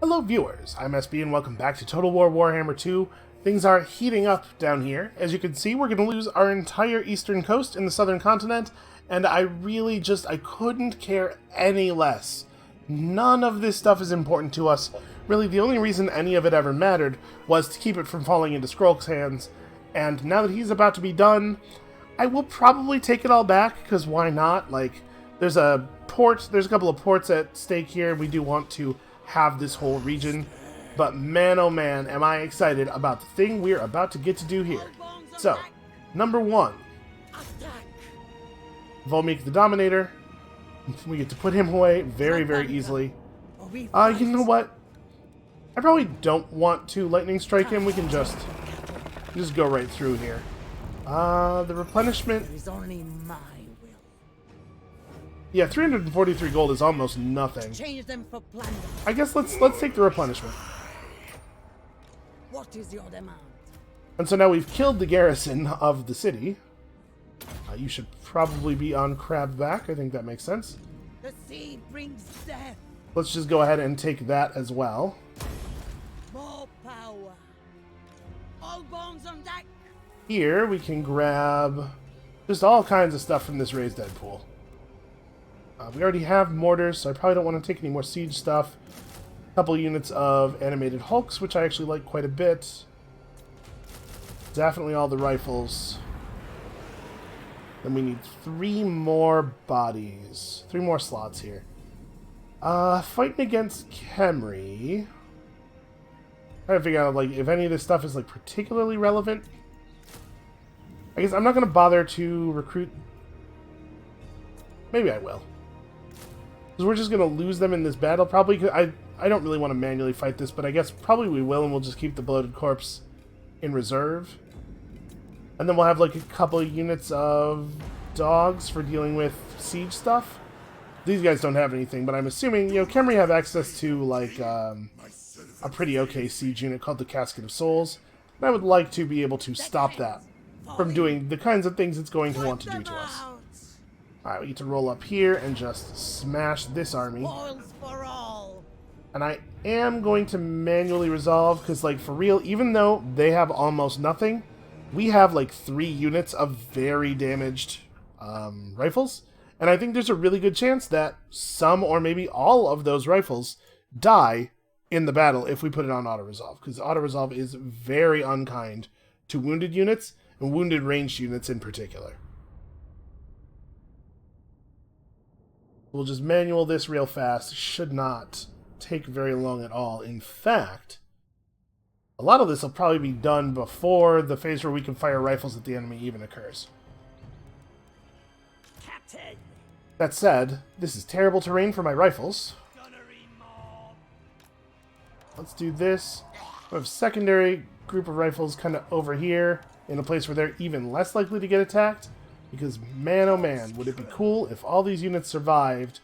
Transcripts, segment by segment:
Hello viewers, I'm SB and welcome back to Total War Warhammer 2. Things are heating up down here. As you can see, we're going to lose our entire eastern coast in the southern continent, and I couldn't care any less. None of this stuff is important to us. Really, the only reason any of it ever mattered was to keep it from falling into Skrull's hands, and now that he's about to be done, I will probably take it all back, because why not? Like, there's a couple of ports at stake here, and we do want to have this whole region, but man oh man am I excited about the thing we're about to get to do here. So, number one, Volmeek the Dominator. We get to put him away very, very easily. You know what? I probably don't want to lightning strike him. We can just go right through here. The replenishment. Yeah, 343 gold is almost nothing. Change them for plunder. I guess let's take the replenishment. What is your demand? And so now we've killed the garrison of the city. You should probably be on crab back. I think that makes sense. The sea brings death. Let's just go ahead and take that as well. More power. All bones on deck. Here we can grab just all kinds of stuff from this raised dead pool. We already have mortars, so I probably don't want to take any more siege stuff. A couple units of animated hulks, which I actually like quite a bit. Definitely all the rifles. Then we need 3 more bodies. 3 more slots here. Fighting against Khemri. Trying to figure out like if any of this stuff is like particularly relevant. I guess I'm not going to bother to recruit. Maybe I will. Because we're just going to lose them in this battle, probably. I don't really want to manually fight this, but I guess probably we will, and we'll just keep the bloated corpse in reserve. And then we'll have like a couple of units of dogs for dealing with siege stuff. These guys don't have anything, but I'm assuming, Khemri have access to like a pretty okay siege unit called the Casket of Souls. And I would like to be able to stop that from doing the kinds of things it's going to want to do to us. Alright, we get to roll up here and just smash this army. For all. And I am going to manually resolve, because, like, for real, even though they have almost nothing, we have, like, 3 units of very damaged rifles. And I think there's a really good chance that some or maybe all of those rifles die in the battle if we put it on auto-resolve. Because auto-resolve is very unkind to wounded units, and wounded ranged units in particular. We'll just manual this real fast. Should not take very long at all. In fact, a lot of this will probably be done before the phase where we can fire rifles at the enemy even occurs. Captain. That said, this is terrible terrain for my rifles. Let's do this. We have a secondary group of rifles kind of over here in a place where they're even less likely to get attacked. Because, man oh man, would it be cool if all these units survived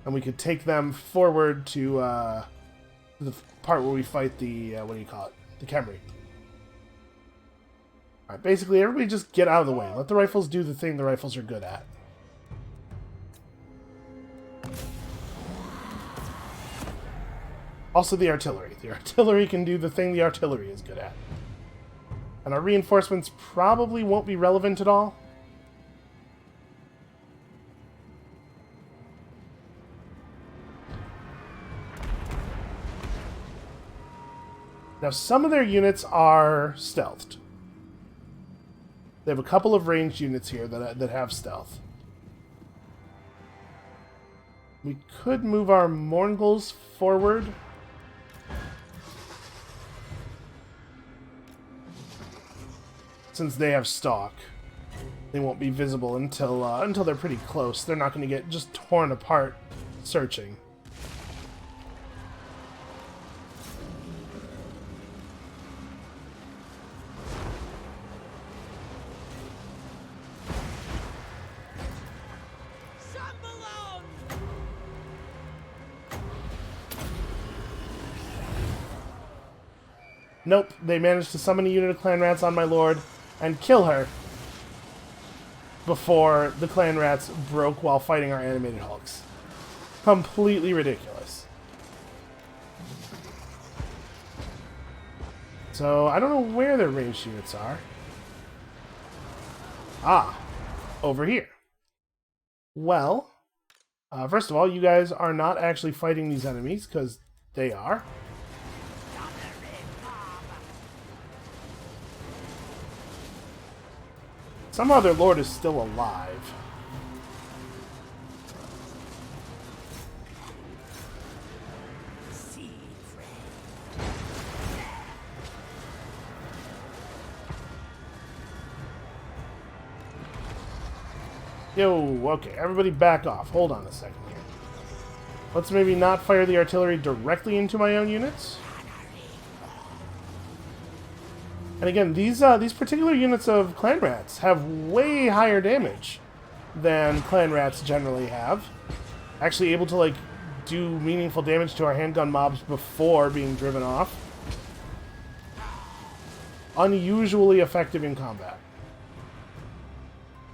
and we could take them forward to the part where we fight the, the Khemri. Alright, basically everybody just get out of the way. Let the rifles do the thing the rifles are good at. Also the artillery. The artillery can do the thing the artillery is good at. And our reinforcements probably won't be relevant at all. Now, some of their units are stealthed. They have a couple of ranged units here that have stealth. We could move our Mourngulls forward. Since they have stalk, they won't be visible until they're pretty close. They're not going to get just torn apart searching. Nope, they managed to summon a unit of clan rats on my lord and kill her before the clan rats broke while fighting our animated hulks. Completely ridiculous. So, I don't know where their ranged units are. Ah, over here. Well, first of all, you guys are not actually fighting these enemies, because they are. Somehow their lord is still alive. Yo, okay, everybody back off. Hold on a second here. Let's maybe not fire the artillery directly into my own units. And again, these particular units of clan rats have way higher damage than clan rats generally have. Actually able to, like, do meaningful damage to our handgun mobs before being driven off. Unusually effective in combat.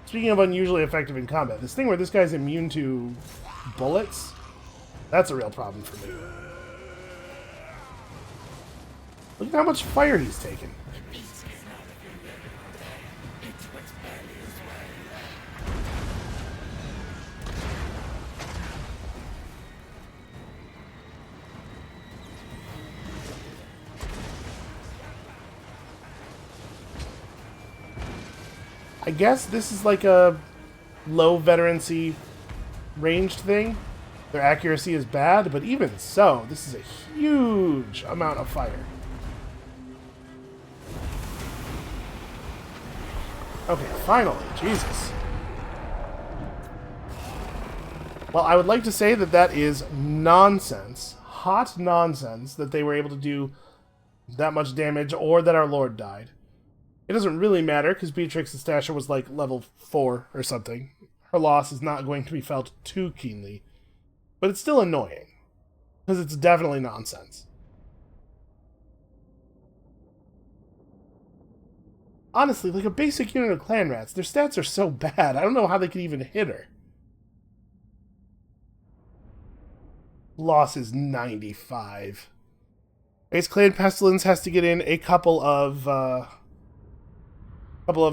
Speaking of unusually effective in combat, this thing where this guy's immune to bullets, that's a real problem for me. Look at how much fire he's taken. I guess this is like a low veterancy ranged thing. Their accuracy is bad, but even so, this is a huge amount of fire. Okay, finally, Jesus. Well, I would like to say that that is nonsense, hot nonsense, that they were able to do that much damage or that our lord died. It doesn't really matter, because Beatrix's Stasher was like level 4 or something. Her loss is not going to be felt too keenly. But it's still annoying, because it's definitely nonsense. Honestly, like a basic unit of clan rats, their stats are so bad, I don't know how they could even hit her. Loss is 95. I guess Clan Pestilence has to get in a couple of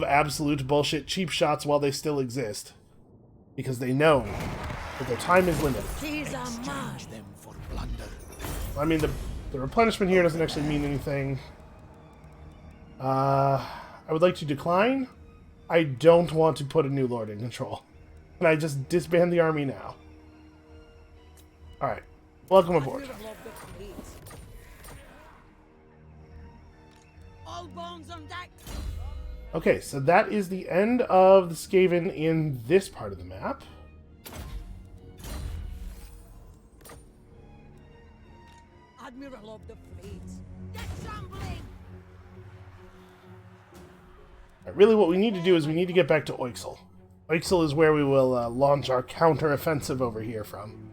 absolute bullshit cheap shots while they still exist. Because they know that their time is limited. These are mine. Them for plunder. I mean, the replenishment here doesn't actually mean anything. I would like to decline. I don't want to put a new lord in control. Can I just disband the army now? Alright. Welcome aboard. All bones on deck. Okay, so that is the end of the Skaven in this part of the map. Admiral of the fleet. Get shambling. Really what we need to do is we need to get back to Oixel. Oixel is where we will launch our counter-offensive over here from.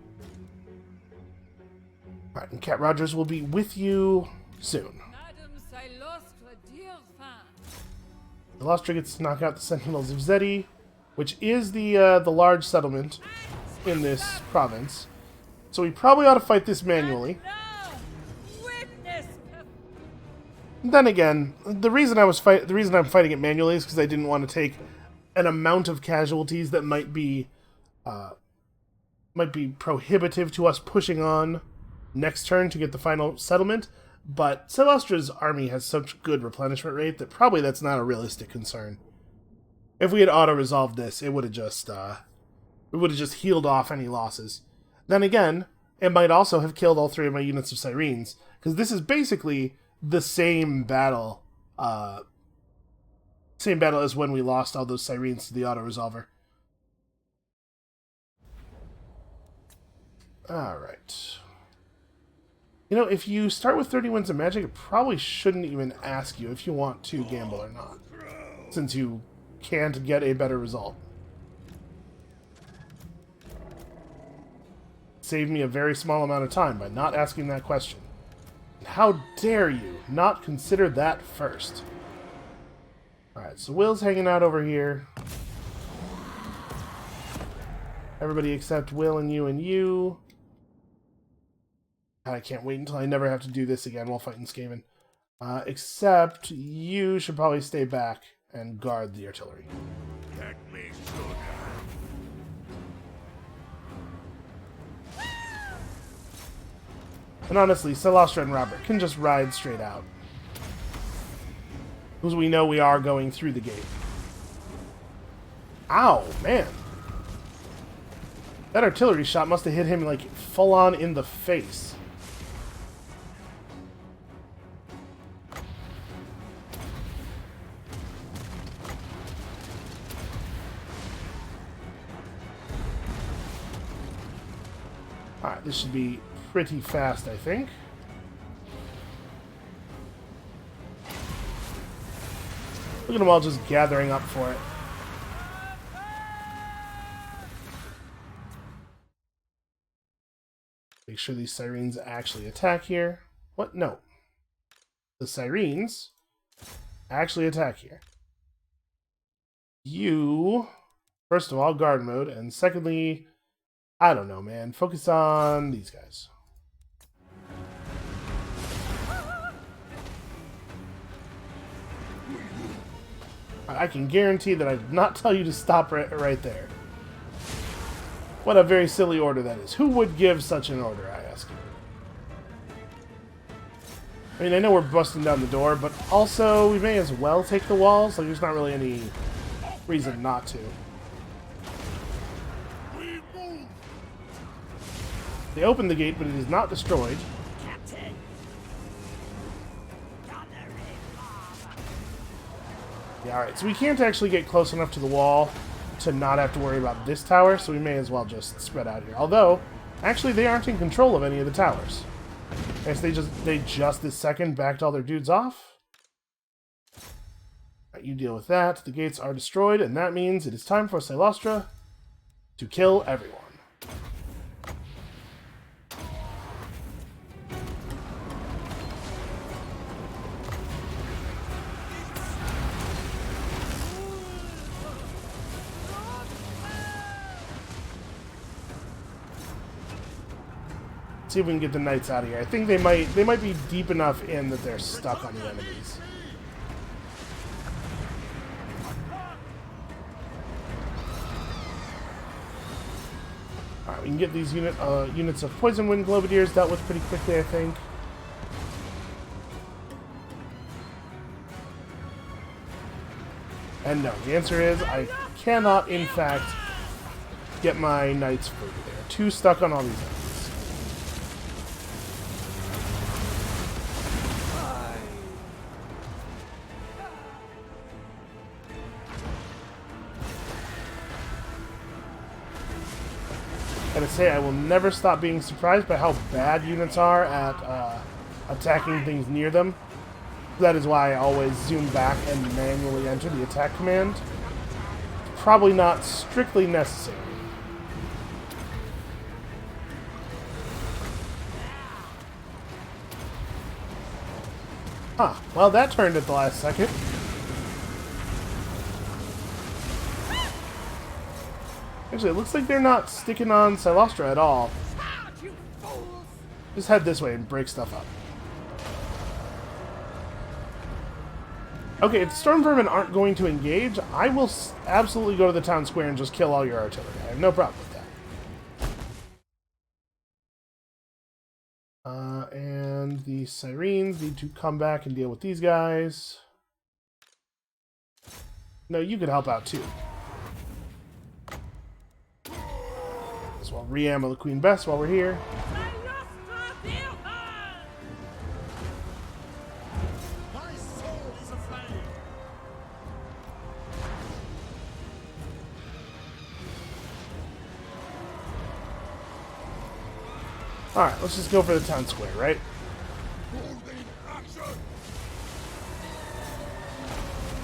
Alright, and Cat Rogers will be with you soon. The Lost Frigates knock out the Sentinels of Zeddy, which is the large settlement in this province. So we probably ought to fight this manually. Then again, the reason I'm fighting it manually is because I didn't want to take an amount of casualties that might be prohibitive to us pushing on next turn to get the final settlement. But Celestra's army has such good replenishment rate that probably that's not a realistic concern. If we had auto-resolved this, it would have just healed off any losses. Then again, it might also have killed all 3 of my units of Sirens, because this is basically the same battle as when we lost all those Sirens to the auto-resolver. Alright. You know, if you start with 30 Winds of Magic, it probably shouldn't even ask you if you want to gamble or not, since you can't get a better result. Saved me a very small amount of time by not asking that question. How dare you not consider that first? Alright, so Will's hanging out over here. Everybody except Will and you and you. I can't wait until I never have to do this again while fighting Skaven. Except you should probably stay back and guard the artillery. Get me sugar. And honestly, Celestra and Robert can just ride straight out. Because we know we are going through the gate. Ow, man. That artillery shot must have hit him, like, full-on in the face. Alright, this should be pretty fast, I think. Look at them all just gathering up for it. Make sure these sirens actually attack here. What? No. The sirens actually attack here. You, first of all, guard mode, and secondly, I don't know, man. Focus on these guys. I can guarantee that I did not tell you to stop right there. What a very silly order that is. Who would give such an order, I ask you? I mean, I know we're busting down the door, but also we may as well take the walls. Like, there's not really any reason not to. They opened the gate, but it is not destroyed. Yeah, alright, so we can't actually get close enough to the wall to not have to worry about this tower, so we may as well just spread out here. Although, actually, they aren't in control of any of the towers. I guess they just this second backed all their dudes off. Right, you deal with that. The gates are destroyed, and that means it is time for Celestra to kill everyone. See if we can get the knights out of here. I think they might be deep enough in that they're stuck on the enemies. Alright, we can get these units of Poison Wind Globadiers dealt with pretty quickly, I think. And no, the answer is I cannot, in fact, get my knights free. They're too stuck on all these enemies. Gotta say, I will never stop being surprised by how bad units are at attacking things near them. That is why I always zoom back and manually enter the attack command. Probably not strictly necessary. Huh, well that turned at the last second. Actually, it looks like they're not sticking on Celestra at all. Just head this way and break stuff up. Okay, if the Storm Vermin aren't going to engage, I will absolutely go to the town square and just kill all your artillery. I have no problem with that. And the Sirens need to come back and deal with these guys. No, you could help out too. As well, re-ammo the Queen Bess while we're here. Alright, let's just go for the town square, right?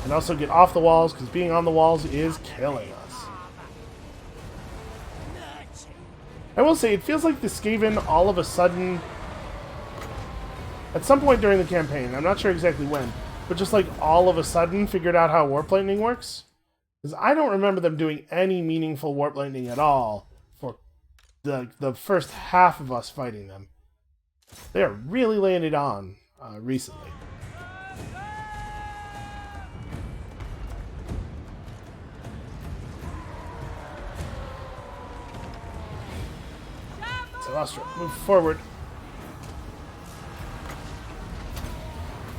And also get off the walls, because being on the walls is killing us. I will say, it feels like the Skaven all of a sudden, at some point during the campaign, I'm not sure exactly when, but just like all of a sudden figured out how Warp Lightning works. Because I don't remember them doing any meaningful Warp Lightning at all for the first half of us fighting them. They are really laying it on recently. Celestra, move forward.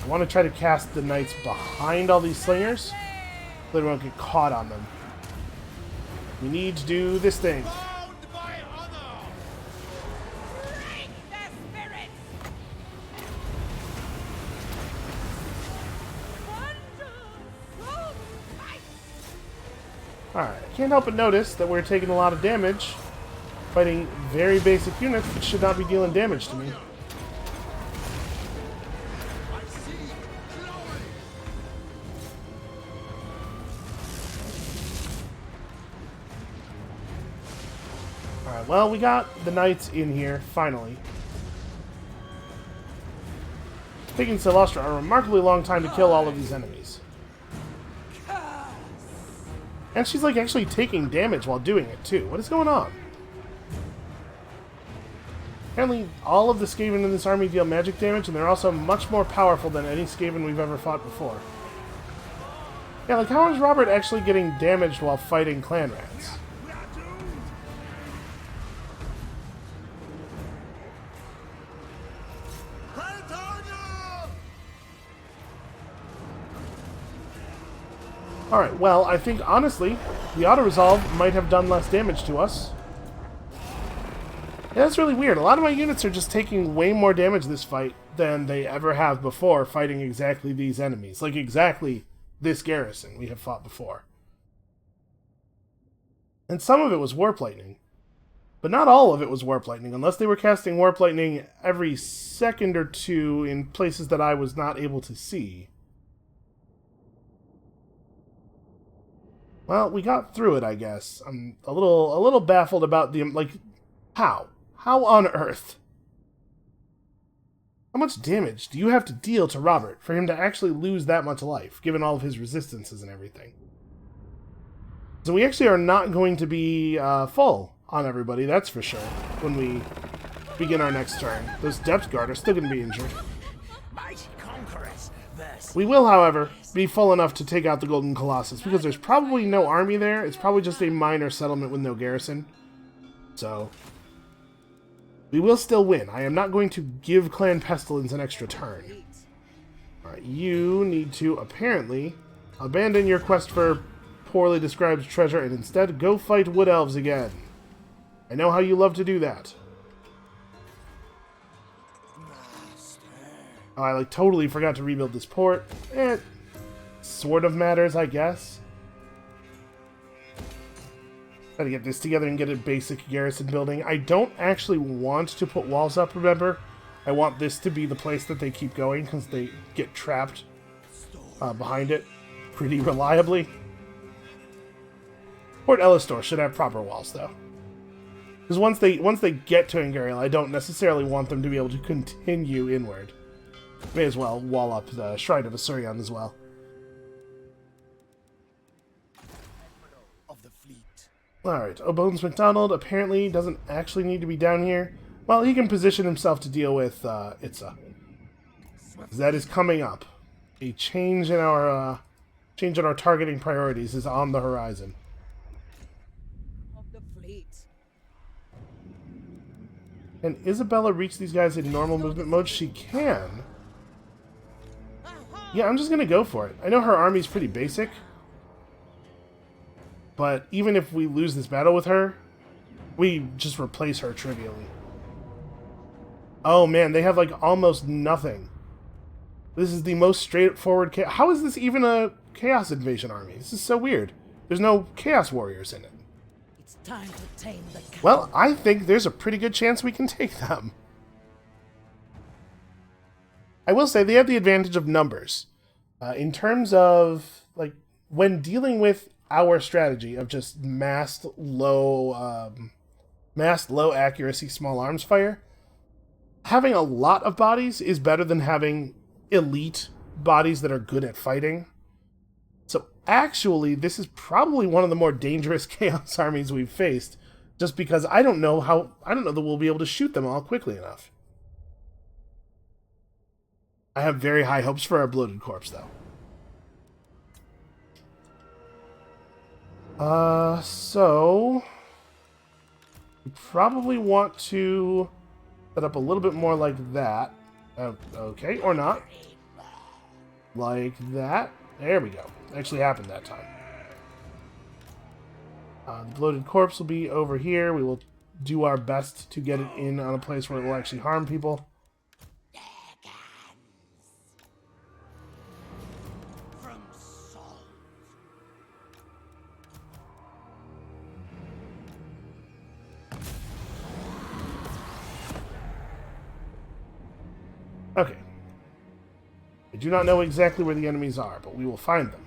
I want to try to cast the knights behind all these slingers so they won't get caught on them. We need to do this thing. Bound by honor! Break their spirits! Wonderful fight! Alright, I can't help but notice that we're taking a lot of damage fighting very basic units that should not be dealing damage to me. I see glory! Alright, well, we got the knights in here, finally. It's taking Celestra a remarkably long time to kill all of these enemies. And she's like actually taking damage while doing it too. What is going on? Apparently, all of the Skaven in this army deal magic damage, and they're also much more powerful than any Skaven we've ever fought before. Yeah, like how is Robert actually getting damaged while fighting clan rats? We are doomed! Pretoria! Alright, well, I think, honestly, the auto-resolve might have done less damage to us. Yeah, that's really weird. A lot of my units are just taking way more damage this fight than they ever have before fighting exactly these enemies. Like, exactly this garrison we have fought before. And some of it was Warp Lightning. But not all of it was Warp Lightning, unless they were casting Warp Lightning every second or two in places that I was not able to see. Well, we got through it, I guess. I'm a little baffled about the, like, how? How on earth? How much damage do you have to deal to Robert for him to actually lose that much life, given all of his resistances and everything? So we actually are not going to be full on everybody, that's for sure, when we begin our next turn. Those Depth Guard are still going to be injured. Mighty conquerors versus We will, however, be full enough to take out the Golden Colossus, because there's probably no army there. It's probably just a minor settlement with no garrison. So we will still win. I am not going to give Clan Pestilence an extra turn. Alright, you need to apparently abandon your quest for poorly described treasure and instead go fight Wood Elves again. I know how you love to do that. Oh, I totally forgot to rebuild this port. It sort of matters, I guess. Gotta get this together and get a basic garrison building. I don't actually want to put walls up, remember? I want this to be the place that they keep going, because they get trapped behind it pretty reliably. Port Ellistor should have proper walls, though. Because once they get to Angariel, I don't necessarily want them to be able to continue inward. May as well wall up the Shrine of Asurion as well. Alright, O'Bones McDonald apparently doesn't actually need to be down here. Well, he can position himself to deal with Itza. That is coming up. A change in our targeting priorities is on the horizon. Of the fleet. Can Isabella reach these guys in normal movement mode? She can. Yeah, I'm just gonna go for it. I know her army's pretty basic. But even if we lose this battle with her, we just replace her trivially. Oh man, they have like almost nothing. This is the most straightforward chaos. How is this even a Chaos Invasion army? This is so weird. There's no Chaos Warriors in it. It's time to tame the cat. Well, I think there's a pretty good chance we can take them. I will say they have the advantage of numbers. In terms of, like, when dealing with our strategy of just massed low accuracy small arms fire, having a lot of bodies is better than having elite bodies that are good at fighting. So actually, this is probably one of the more dangerous Chaos armies we've faced, just because I don't know that we'll be able to shoot them all quickly enough. I have very high hopes for our Bloated Corpse, though. So We probably want to set up a little bit more like that. Okay, or not. Like that. There we go. Actually happened that time. The bloated corpse will be over here. We will do our best to get it in on a place where it will actually harm people. From salt. Okay. I do not know exactly where the enemies are, but we will find them.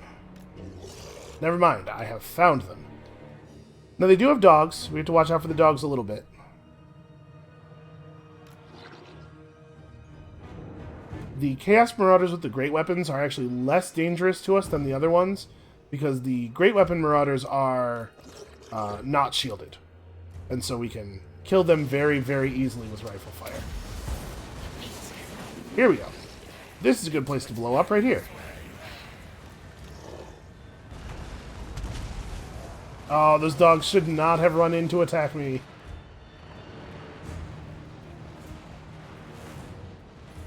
Never mind, I have found them. Now, they do have dogs. We have to watch out for the dogs a little bit. The Chaos Marauders with the Great Weapons are actually less dangerous to us than the other ones, because the Great Weapon Marauders are not shielded. And so we can kill them very, very easily with rifle fire. Here we go. This is a good place to blow up right here. Oh, those dogs should not have run in to attack me.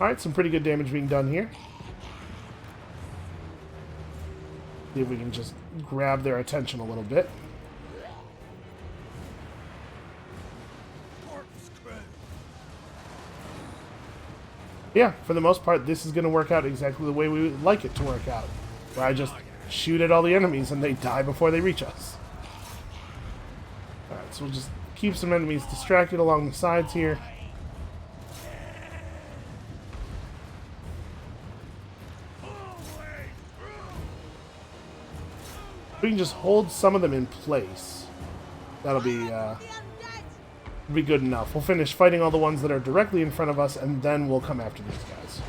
Alright, some pretty good damage being done here. See if we can just grab their attention a little bit. Yeah, for the most part, this is going to work out exactly the way we would like it to work out. Where I just shoot at all the enemies and they die before they reach us. Alright, so we'll just keep some enemies distracted along the sides here. We can just hold some of them in place. That'll be good enough. We'll finish fighting all the ones that are directly in front of us, and then we'll come after these guys.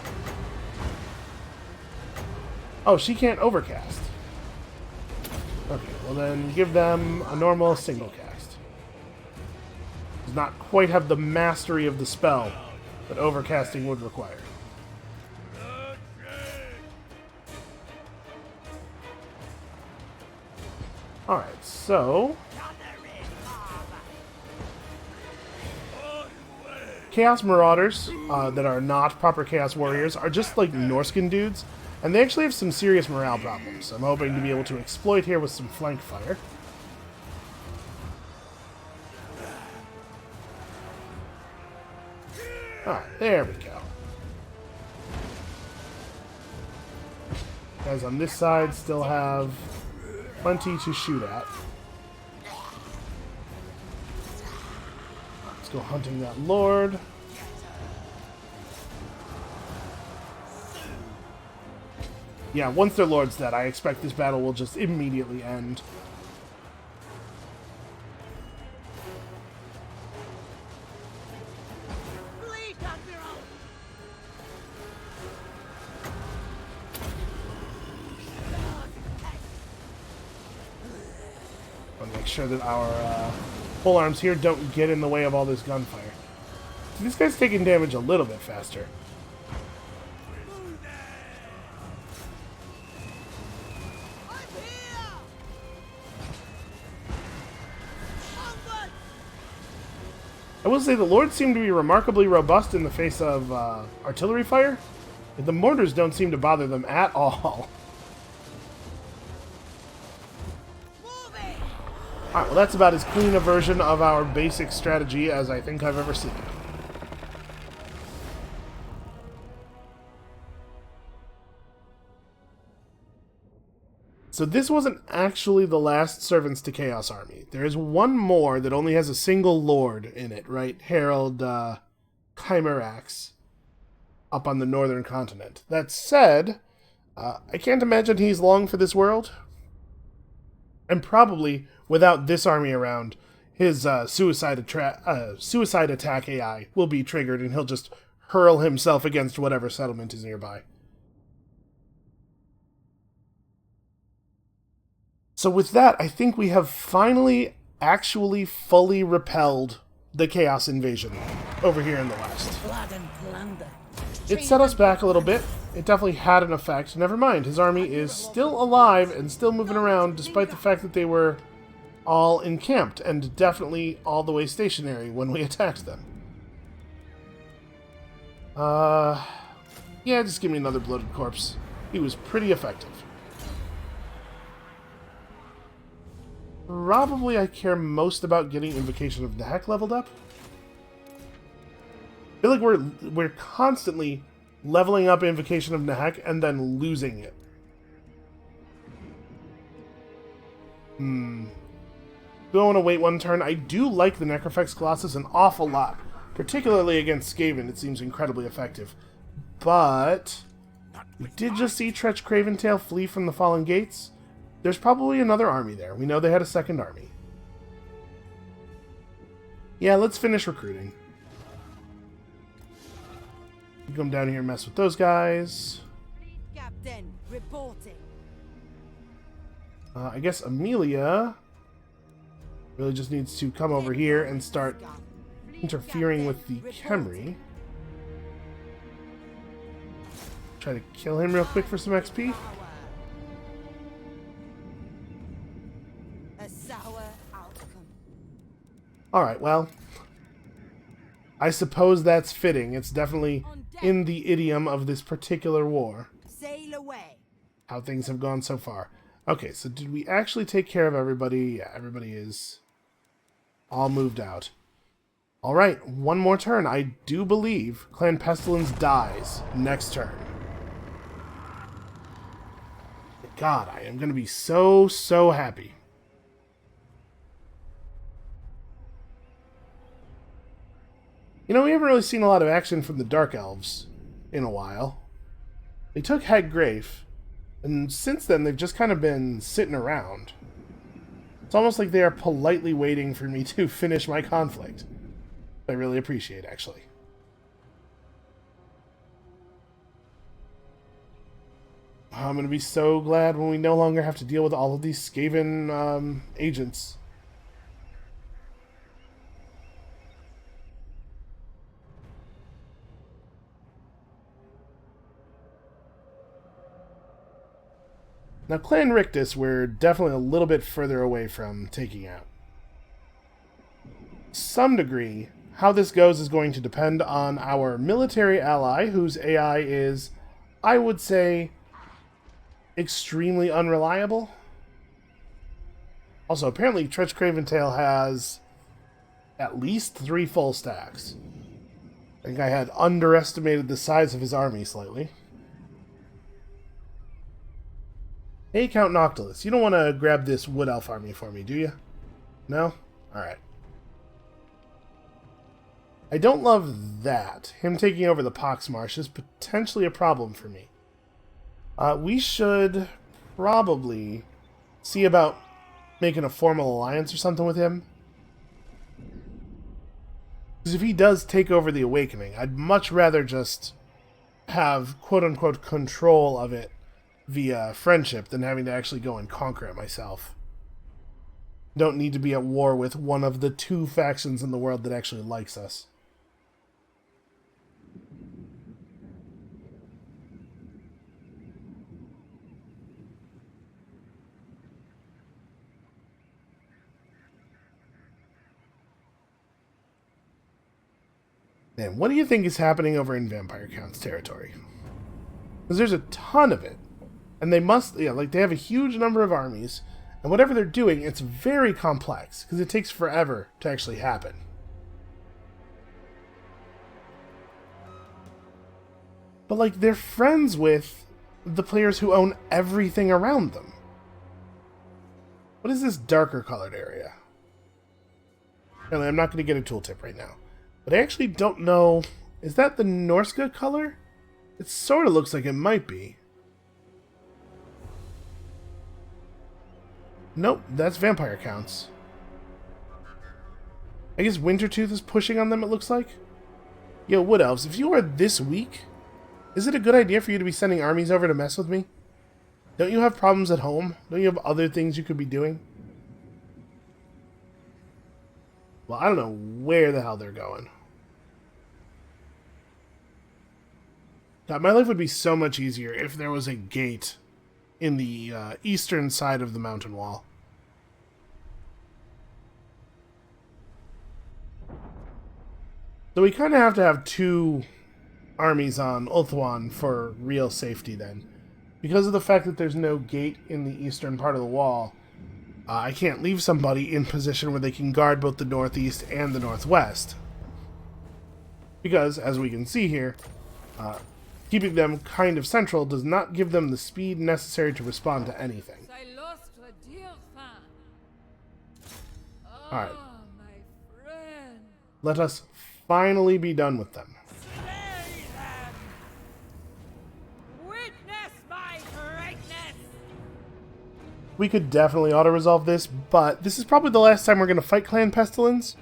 Oh, she can't overcast. Okay, well then give them a normal single cast. Does not quite have the mastery of the spell that overcasting would require. Alright, so Chaos Marauders that are not proper Chaos Warriors are just like Norskin dudes, and they actually have some serious morale problems. I'm hoping to be able to exploit here with some flank fire. Alright, there we go. Guys on this side still have plenty to shoot at. Let's go hunting that lord. Yeah, once their lord's dead, I expect this battle will just immediately end. Make sure that our pole arms here don't get in the way of all this gunfire. So this guy's taking damage a little bit faster. I will say the lords seem to be remarkably robust in the face of artillery fire. The mortars don't seem to bother them at all. Alright, well that's about as clean a version of our basic strategy as I think I've ever seen. So this wasn't actually the last Servants to Chaos army. There is one more that only has a single lord in it, right? Harold Chimerax, up on the northern continent. That said, I can't imagine he's long for this world. And probably, without this army around, his suicide attack AI will be triggered and he'll just hurl himself against whatever settlement is nearby. So with that, I think we have finally actually fully repelled the Chaos invasion over here in the west. Blood and plunder. It set us back a little bit. It definitely had an effect. Never mind, his army is still alive and still moving around despite the fact that they were all encamped and definitely all the way stationary when we attacked them. Yeah, just give me another bloated corpse. He was pretty effective. Probably I care most about getting Invocation of Nahek leveled up. I feel like we're constantly leveling up Invocation of Nahek and then losing it. Do I want to wait one turn? I do like the Necrofex Colossus an awful lot. Particularly against Skaven, it seems incredibly effective. But we did just see Tretch Craventail flee from the Fallen Gates. There's probably another army there. We know they had a second army. Yeah, let's finish recruiting. Come down here and mess with those guys. Captain, reporting. I guess Amelia really just needs to come over here and start interfering with the Khemri. Try to kill him real quick for some XP. A sour outcome. Alright, well, I suppose that's fitting. It's definitely in the idiom of this particular war. Sail away. How things have gone so far. Okay, so did we actually take care of everybody? Yeah, everybody is all moved out. Alright, one more turn. I do believe Clan Pestilence dies next turn. God, I am going to be so happy. You know, we haven't really seen a lot of action from the Dark Elves in a while. They took Haggrave, and since then they've just kind of been sitting around. It's almost like they are politely waiting for me to finish my conflict. I really appreciate, actually. I'm going to be so glad when we no longer have to deal with all of these Skaven agents. Now, Clan Rictus, we're definitely a little bit further away from taking out. To some degree, how this goes is going to depend on our military ally, whose AI is, I would say, extremely unreliable. Also, apparently, Tretch Craventail has at least 3 full stacks. I think I had underestimated the size of his army slightly. Hey, Count Noctilus, you don't want to grab this Wood Elf army for me, do you? No? Alright. I don't love that. Him taking over the Poxmarsh is potentially a problem for me. We should probably see about making a formal alliance or something with him. Because if he does take over the Awakening, I'd much rather just have quote-unquote control of it via friendship than having to actually go and conquer it myself. Don't need to be at war with one of the 2 factions in the world that actually likes us. Man, what do you think is happening over in Vampire Count's territory? Because there's a ton of it. And they must, yeah, like they have a huge number of armies. And whatever they're doing, it's very complex. Because it takes forever to actually happen. But like, they're friends with the players who own everything around them. What is this darker colored area? Apparently, I'm not going to get a tooltip right now. But I actually don't know... Is that the Norska color? It sort of looks like it might be. Nope, that's Vampire Counts. I guess Wintertooth is pushing on them, it looks like. Yo, Wood Elves, if you are this weak, is it a good idea for you to be sending armies over to mess with me? Don't you have problems at home? Don't you have other things you could be doing? Well, I don't know where the hell they're going. God, my life would be so much easier if there was a gate in the eastern side of the mountain wall. So we kind of have to have two armies on Ulthuan for real safety then. Because of the fact that there's no gate in the eastern part of the wall, I can't leave somebody in position where they can guard both the northeast and the northwest. Because, as we can see here, keeping them kind of central does not give them the speed necessary to respond to anything. I lost a dear fan. Alright. My friend. Let us finally be done with them. Slay them. Witness my greatness. We could definitely auto-resolve this, but this is probably the last time we're going to fight Clan Pestilence.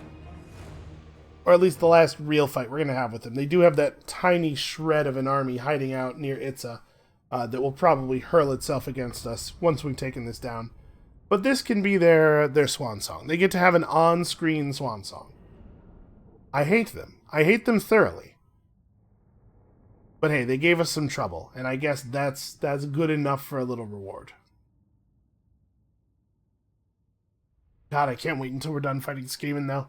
Or at least the last real fight we're going to have with them. They do have that tiny shred of an army hiding out near Itza that will probably hurl itself against us once we've taken this down. But this can be their swan song. They get to have an on-screen swan song. I hate them. I hate them thoroughly. But hey, they gave us some trouble, and I guess that's good enough for a little reward. God, I can't wait until we're done fighting Skaven, though.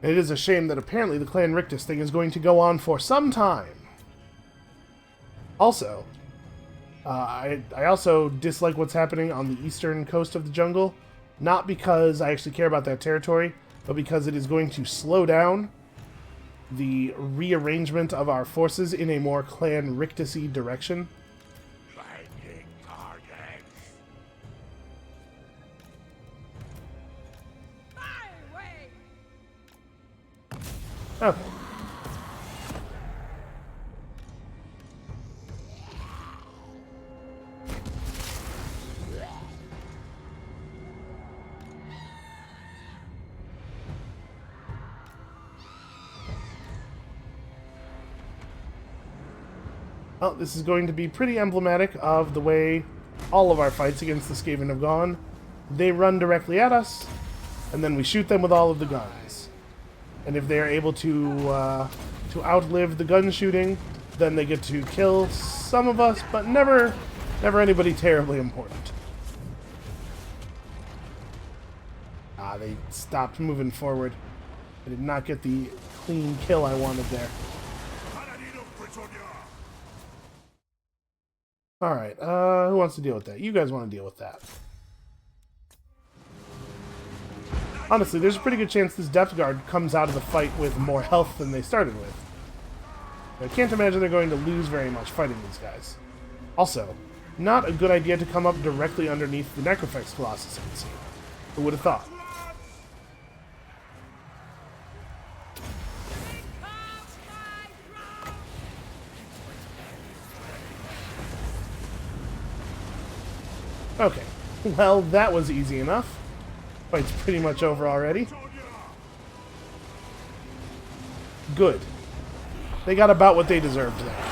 It is a shame that apparently the Clan Rictus thing is going to go on for some time. Also, I also dislike what's happening on the eastern coast of the jungle. Not because I actually care about that territory, but because it is going to slow down the rearrangement of our forces in a more Clan Rictus-y direction. Lightning targets. My way. Okay. Well, this is going to be pretty emblematic of the way all of our fights against the Skaven have gone. They run directly at us, and then we shoot them with all of the guns. And if they are able to outlive the gun shooting, then they get to kill some of us, but never anybody terribly important. They stopped moving forward. I did not get the clean kill I wanted there. Alright, who wants to deal with that? You guys want to deal with that. Honestly, there's a pretty good chance this Depth Guard comes out of the fight with more health than they started with. I can't imagine they're going to lose very much fighting these guys. Also, not a good idea to come up directly underneath the Necrofex Colossus, it would seem. Who would have thought? Okay, well, that was easy enough. Fight's pretty much over already. Good. They got about what they deserved there.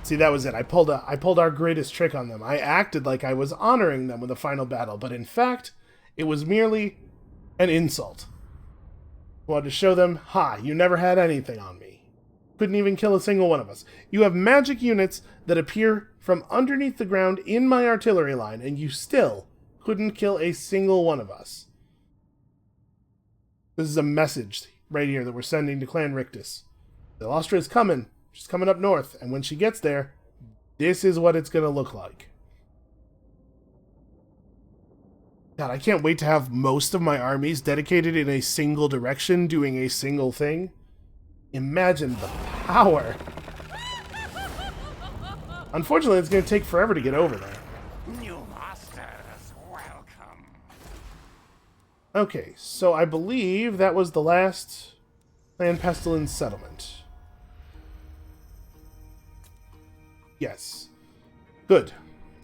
See, that was it. I pulled our greatest trick on them. I acted like I was honoring them with a final battle, but in fact, it was merely an insult. I wanted to show them, ha, you never had anything on me. Couldn't even kill a single one of us. You have magic units that appear from underneath the ground in my artillery line, and you still couldn't kill a single one of us. This is a message right here that we're sending to Clan Rictus. Delastra is coming. She's coming up north, and when she gets there, this is what it's going to look like. God, I can't wait to have most of my armies dedicated in a single direction, doing a single thing. Imagine the power. Unfortunately, it's going to take forever to get over there. New masters, welcome. Okay, so I believe that was the last Clan Pestilence settlement. Yes. Good.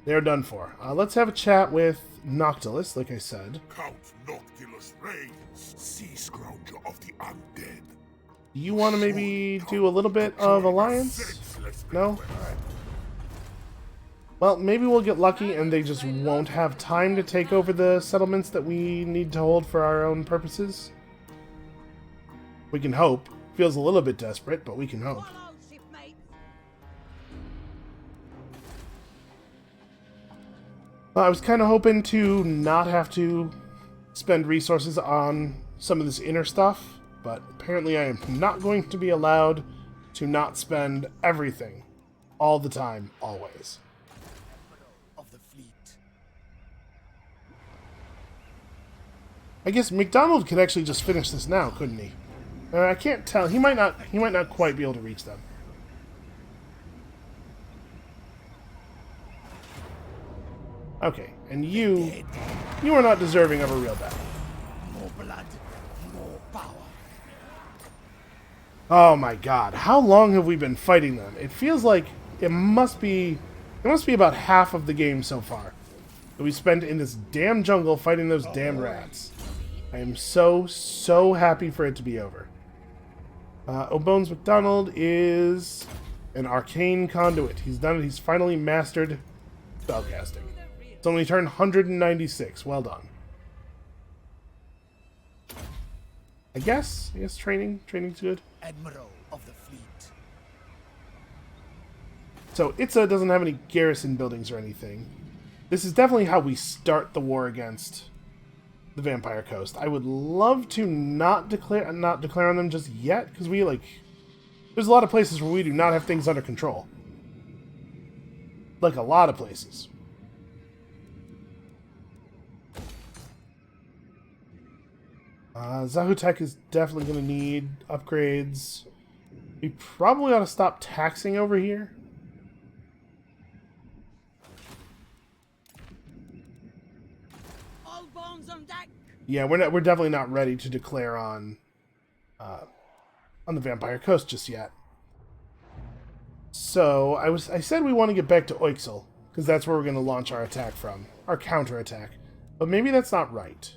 They're done for. Let's have a chat with Noctilus, like I said. Count Noctilus reigns, sea scrounger of the undead. Do you want to maybe do a little bit of alliance? No? Alright. Well, maybe we'll get lucky and they just won't have time to take over the settlements that we need to hold for our own purposes. We can hope. Feels a little bit desperate, but we can hope. Follow, shipmates. Well, I was kind of hoping to not have to spend resources on some of this inner stuff, but apparently I am not going to be allowed to not spend everything all the time, always. Of the fleet. I guess McDonald could actually just finish this now, couldn't he? I can't tell. He might not quite be able to reach them. Okay, and you are not deserving of a real battle. More blood, more power. Oh my god, how long have we been fighting them? It feels like it must be about half of the game so far that we spent in this damn jungle fighting those damn rats. I am so happy for it to be over. O'Bones McDonald is an arcane conduit. He's done it. He's finally mastered spellcasting. It's only turned 196. Well done. I guess training's good. Admiral of the fleet. So Itza doesn't have any garrison buildings or anything. This is definitely how we start the war against the Vampire Coast. I would love to not declare on them just yet, because there's a lot of places where we do not have things under control. Like a lot of places. Zahutek is definitely going to need upgrades. We probably ought to stop taxing over here. All bones on deck. Yeah, we're definitely not ready to declare on the Vampire Coast just yet. So I said we want to get back to Oixel, because that's where we're going to launch our attack from, our counterattack. But maybe that's not right.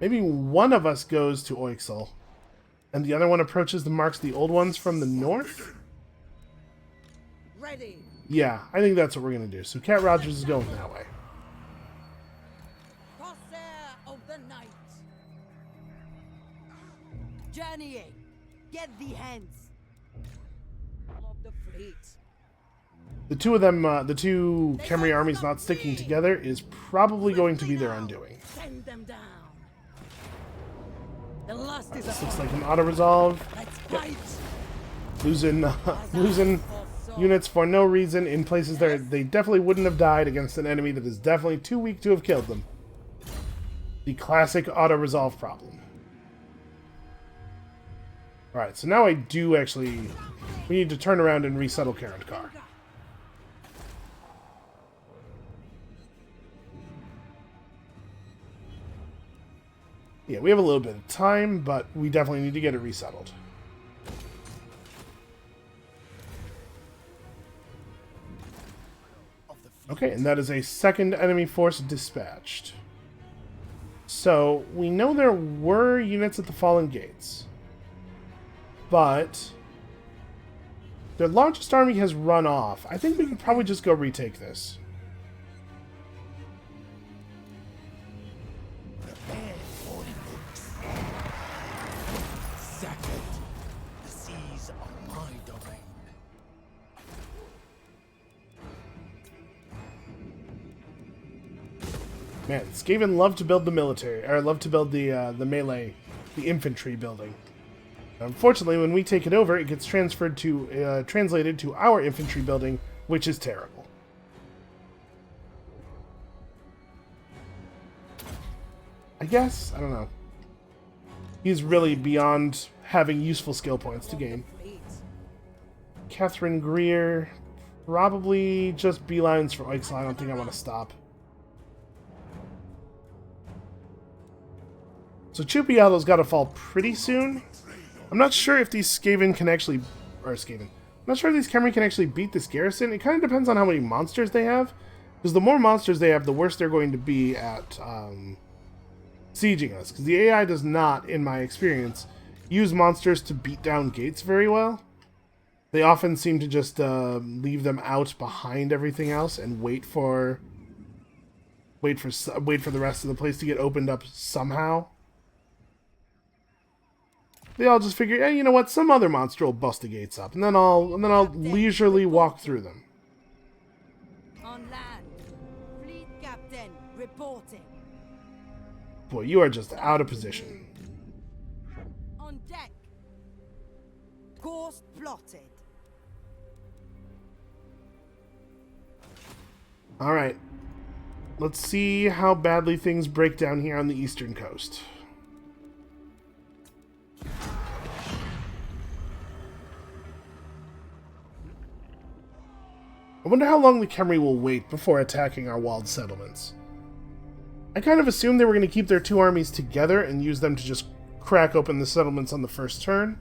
Maybe one of us goes to Oixel, and the other one approaches the marks the old ones from the north? Ready. Yeah, I think that's what we're going to do. So Cat Rogers is going that way. Corsair of the night. Journeying. Get thee hence. Of the fleet. The two of them, the two Khemri armies not sticking together is probably going to be their undoing. Send them down. The last is This looks like an auto-resolve. Let's fight. Losing units for no reason in places that they definitely wouldn't have died against an enemy that is definitely too weak to have killed them. The classic auto-resolve problem. Alright, so now I do actually... We need to turn around and resettle Karendkar. Yeah, we have a little bit of time, but we definitely need to get it resettled. Okay, and that is a second enemy force dispatched. So, we know there were units at the Fallen Gates. But their largest army has run off. I think we could probably just go retake this. Prepare for the Second, the seas are my domain. Man, Skaven love to build the military, or love to build the melee, the infantry building. Unfortunately, when we take it over, it gets transferred to translated to our infantry building, which is terrible. I guess? I don't know. He's really beyond having useful skill points to gain. Catherine Greer, probably just beelines for Oixel. I don't think I want to stop. So Chupiato's got to fall pretty soon. I'm not sure if these Skaven can actually... I'm not sure if these Khemri can actually beat this garrison. It kind of depends on how many monsters they have. Because the more monsters they have, the worse they're going to be at sieging us. Because the AI does not, in my experience, use monsters to beat down gates very well. They often seem to just leave them out behind everything else and wait for the rest of the place to get opened up somehow. They all just figure, hey, you know what? Some other monster will bust the gates up, and then I'll leisurely walk through them. On land. Captain, reporting. Boy, you are just out of position. On deck. Course plotted. Alright. Let's see how badly things break down here on the eastern coast. I wonder how long the Khemri will wait before attacking our walled settlements. I kind of assumed they were going to keep their two armies together and use them to just crack open the settlements on the first turn.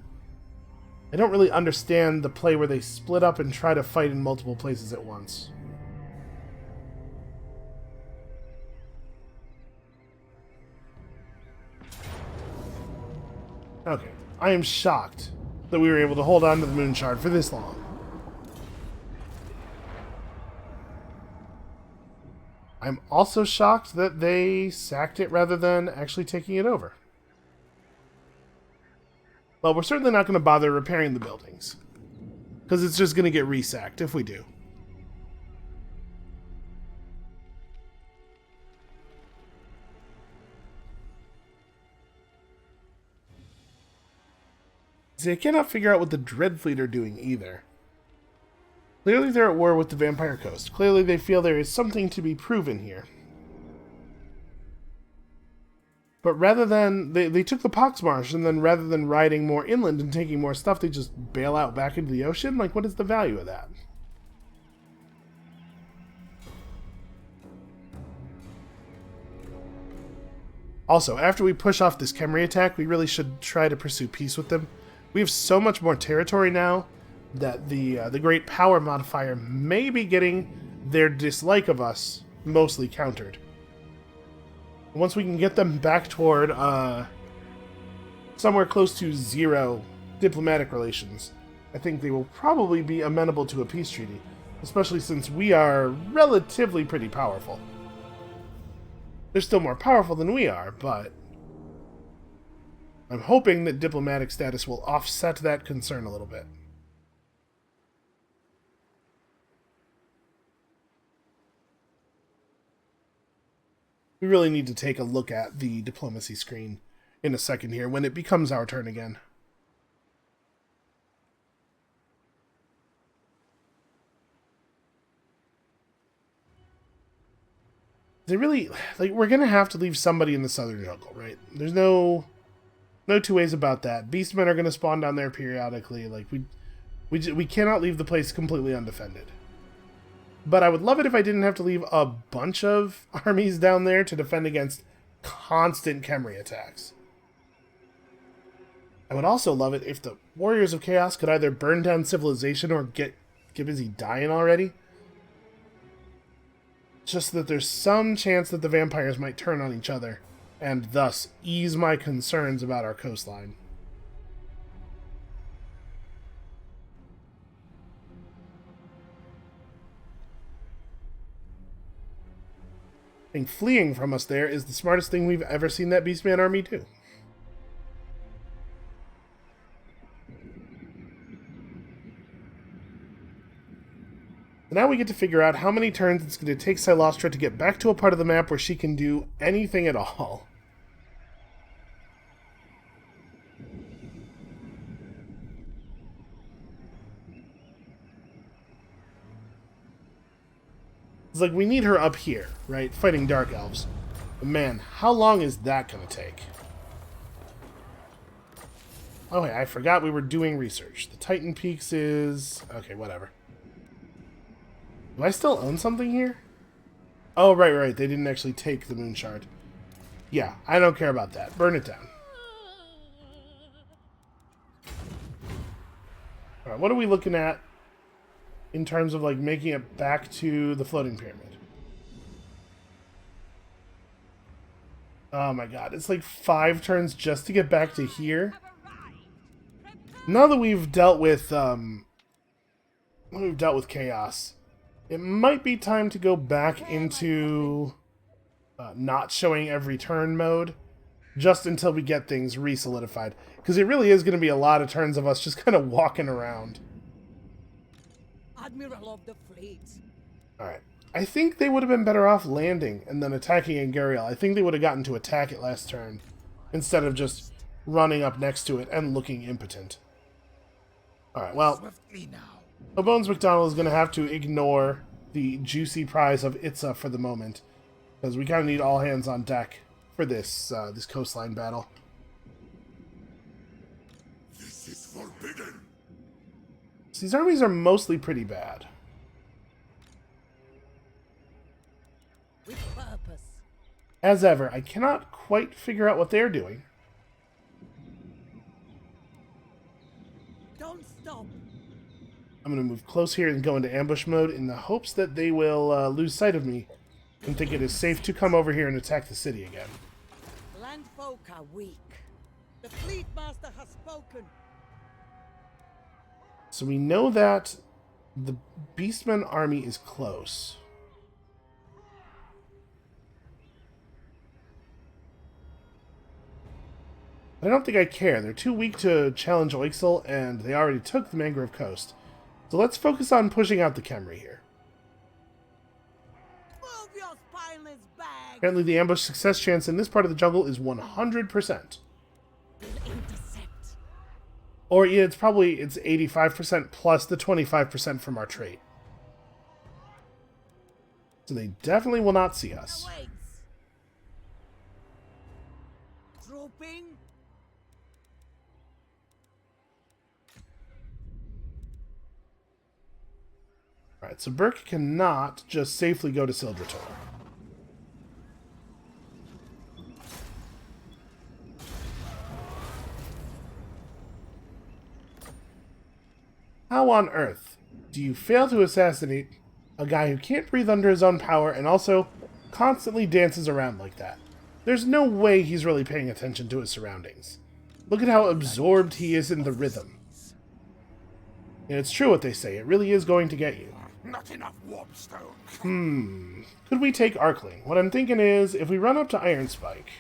I don't really understand the play where they split up and try to fight in multiple places at once. Okay, I am shocked that we were able to hold on to the Moon Shard for this long. I'm also shocked that they sacked it rather than actually taking it over. Well, we're certainly not going to bother repairing the buildings, because it's just going to get resacked if we do. See, I cannot figure out what the Dreadfleet are doing either. Clearly they're at war with the Vampire Coast. Clearly they feel there is something to be proven here. But rather than... They took the Poxmarsh, and then rather than riding more inland and taking more stuff, they just bail out back into the ocean? Like, what is the value of that? Also, after we push off this Khemri attack, we really should try to pursue peace with them. We have so much more territory now that the Great Power modifier may be getting their dislike of us mostly countered. Once we can get them back toward somewhere close to 0 diplomatic relations, I think they will probably be amenable to a peace treaty, especially since we are relatively pretty powerful. They're still more powerful than we are, but I'm hoping that diplomatic status will offset that concern a little bit. We really need to take a look at the diplomacy screen in a second here when it becomes our turn again. They really, like, we're gonna have to leave somebody in the southern jungle, right? There's no two ways about that. Beastmen are gonna spawn down there periodically. Like, we cannot leave the place completely undefended. But I would love it if I didn't have to leave a bunch of armies down there to defend against constant Khemri attacks. I would also love it if the Warriors of Chaos could either burn down civilization or get busy dying already. Just that there's some chance that the vampires might turn on each other, and thus ease my concerns about our coastline. I think fleeing from us there is the smartest thing we've ever seen that Beastman army do. Now we get to figure out how many turns it's going to take Silostra to get back to a part of the map where she can do anything at all. It's like we need her up here, right? Fighting Dark Elves. But man, how long is that going to take? Oh, hey, I forgot we were doing research. The Titan Peaks is... Okay, whatever. Do I still own something here? Oh, right. They didn't actually take the Moon Shard. Yeah, I don't care about that. Burn it down. Alright, what are we looking at in terms of, like, making it back to the floating pyramid? Oh my god, it's like 5 turns just to get back to here. Now that we've dealt with chaos, it might be time to go back into not showing every turn mode, just until we get things re-solidified. Because it really is going to be a lot of turns of us just kind of walking around. Admiral of the fleet. Alright. I think they would have been better off landing and then attacking Angariel. I think they would have gotten to attack it last turn instead of just running up next to it and looking impotent. Alright, well, Swiftly now. Bones McDonald is going to have to ignore the juicy prize of Itza for the moment, because we kind of need all hands on deck for this this coastline battle. This is forbidden. So these armies are mostly pretty bad. With purpose. As ever, I cannot quite figure out what they're doing. Don't stop. I'm going to move close here and go into ambush mode in the hopes that they will lose sight of me and think it is safe to come over here and attack the city again. Landfolk are weak. The fleet master has spoken. So we know that the Beastmen army is close. I don't think I care. They're too weak to challenge Oixel, and they already took the Mangrove Coast. So let's focus on pushing out the Khemri here. Move your spineless bag. Apparently the ambush success chance in this part of the jungle is 100%. Will intercept. Or yeah, it's 85% plus the 25% from our trait. So they definitely will not see us. Awaits. Dropping. Alright, so Burke cannot just safely go to Sildrator. How on earth do you fail to assassinate a guy who can't breathe under his own power and also constantly dances around like that? There's no way he's really paying attention to his surroundings. Look at how absorbed he is in the rhythm. And it's true what they say, it really is going to get you. Not enough warpstone. Could we take Arkling? What I'm thinking is, if we run up to Iron Spike,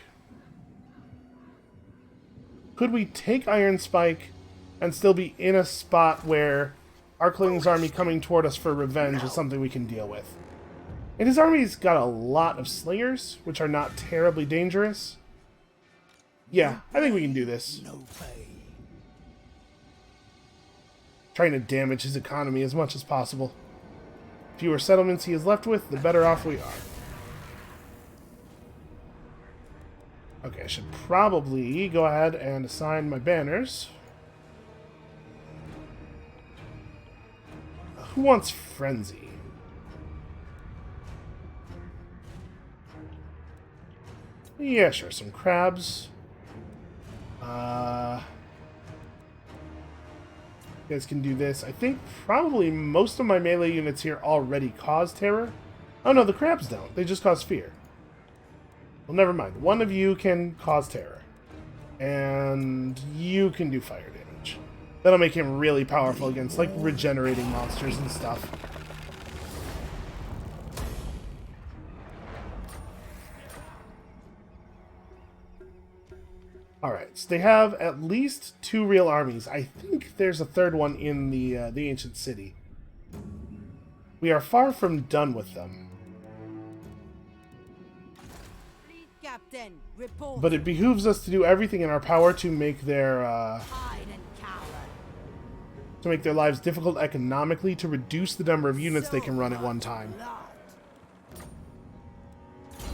could we take Iron Spike and still be in a spot where Arkling's army coming toward us for revenge is something we can deal with? And his army's got a lot of slingers, which are not terribly dangerous. Yeah, I think we can do this. No pay. Trying to damage his economy as much as possible. Fewer settlements he is left with, the better off we are. Okay, I should probably go ahead and assign my banners. Who wants Frenzy? Yeah, sure, some crabs. You guys can do this. I think probably most of my melee units here already cause terror. Oh no, the crabs don't. They just cause fear. Well, never mind. One of you can cause terror. And you can do fire damage. That'll make him really powerful against, like, regenerating monsters and stuff. Alright, so they have at least 2 real armies. I think there's a third one in the ancient city. We are far from done with them. Fleet captain, report. But it behooves us to do everything in our power to make their Hide and cower. lives difficult economically, to reduce the number of units they can run at one time.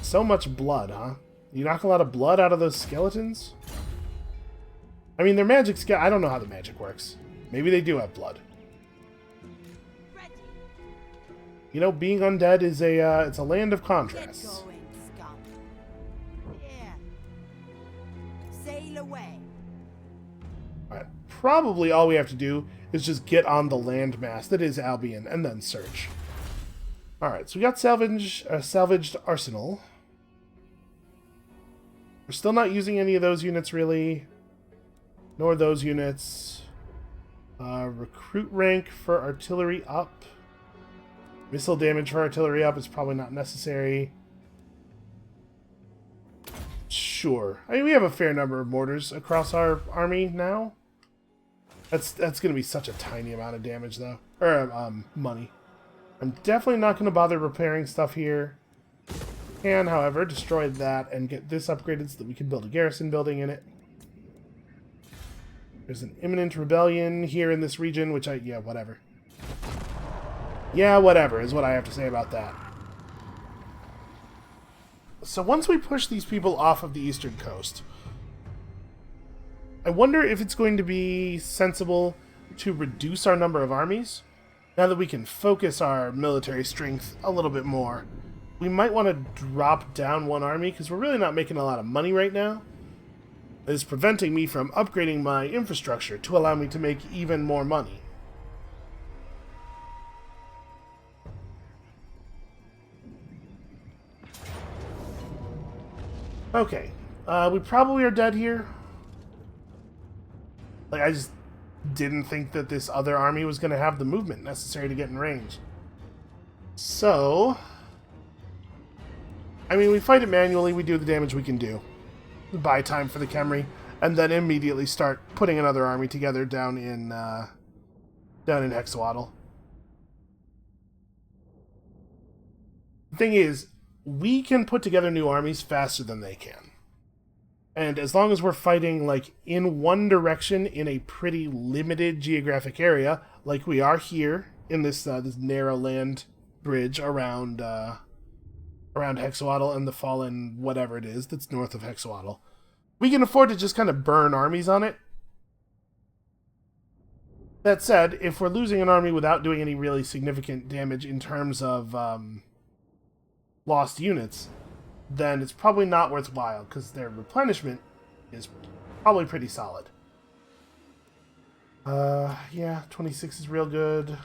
So much blood, huh? You knock a lot of blood out of those skeletons? I mean, their magic I don't know how the magic works. Maybe they do have blood. Ready. You know, being undead is it's a land of Get contrasts. going, scum. Yeah. Sail away. Alright, probably all we have to do is just get on the landmass that is Albion and then search. Alright, so we got salvaged arsenal. We're still not using any of those units, really. Nor those units. Recruit rank for artillery up. Missile damage for artillery up is probably not necessary. Sure. I mean, we have a fair number of mortars across our army now. That's going to be such a tiny amount of damage, though. Or, money. I'm definitely not going to bother repairing stuff here. Can, however, destroy that and get this upgraded so that we can build a garrison building in it. There's an imminent rebellion here in this region, which yeah, whatever. Yeah, whatever is what I have to say about that. So once we push these people off of the eastern coast, I wonder if it's going to be sensible to reduce our number of armies. Now that we can focus our military strength a little bit more, we might want to drop down one army because we're really not making a lot of money right now. It is preventing me from upgrading my infrastructure to allow me to make even more money. Okay, we probably are dead here. Like, I just didn't think that this other army was going to have the movement necessary to get in range. So, I mean, we fight it manually, we do the damage we can do. Buy time for the Khemri, and then immediately start putting another army together down in Hexawaddle. The thing is, we can put together new armies faster than they can. And as long as we're fighting, like, in one direction in a pretty limited geographic area, like we are here in this this narrow land bridge around Hexawaddle and the fallen whatever it is that's north of Hexawaddle, we can afford to just kind of burn armies on it. That said, if we're losing an army without doing any really significant damage in terms of lost units, then it's probably not worthwhile, because their replenishment is probably pretty solid. Yeah, 26 is real good.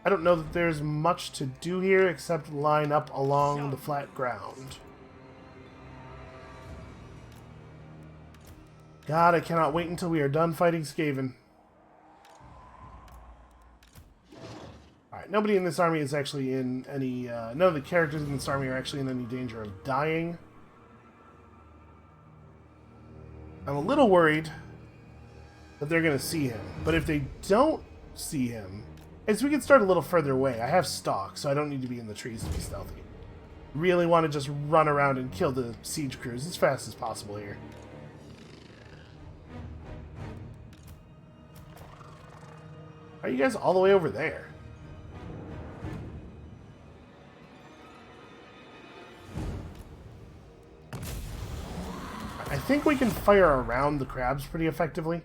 I don't know that there's much to do here except line up along the flat ground. God, I cannot wait until we are done fighting Skaven. Alright, nobody in this army is actually in any... none of the characters in this army are actually in any danger of dying. I'm a little worried that they're going to see him. But if they don't see him... And so we can start a little further away. I have stock, so I don't need to be in the trees to be stealthy. Really want to just run around and kill the siege crews as fast as possible here. Are you guys all the way over there? I think we can fire around the crabs pretty effectively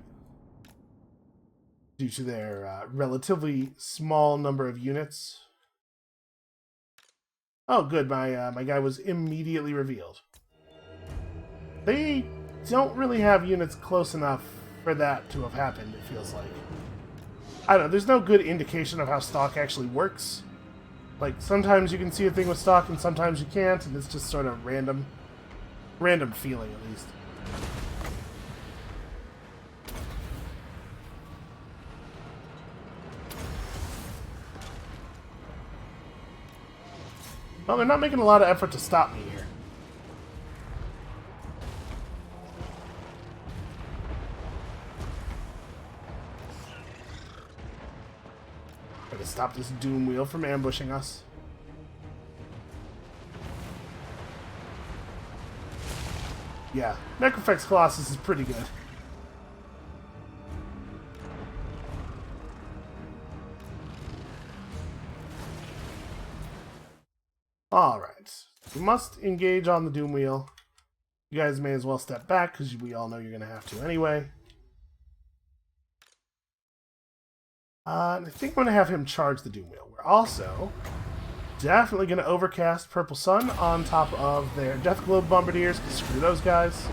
due to their relatively small number of units. Oh, good. My guy was immediately revealed. They don't really have units close enough for that to have happened, it feels like. I don't know. There's no good indication of how stock actually works. Like, sometimes you can see a thing with stock and sometimes you can't, and it's just sort of random. Random feeling, at least. Well, they're not making a lot of effort to stop me here. Try to stop this doom wheel from ambushing us. Yeah, Necrofex Colossus is pretty good. Alright, we must engage on the doom wheel. You guys may as well step back, because we all know you're going to have to anyway. And I think I'm going to have him charge the doom wheel. We're also definitely going to overcast Purple Sun on top of their Death Globe Bombardiers, because screw those guys.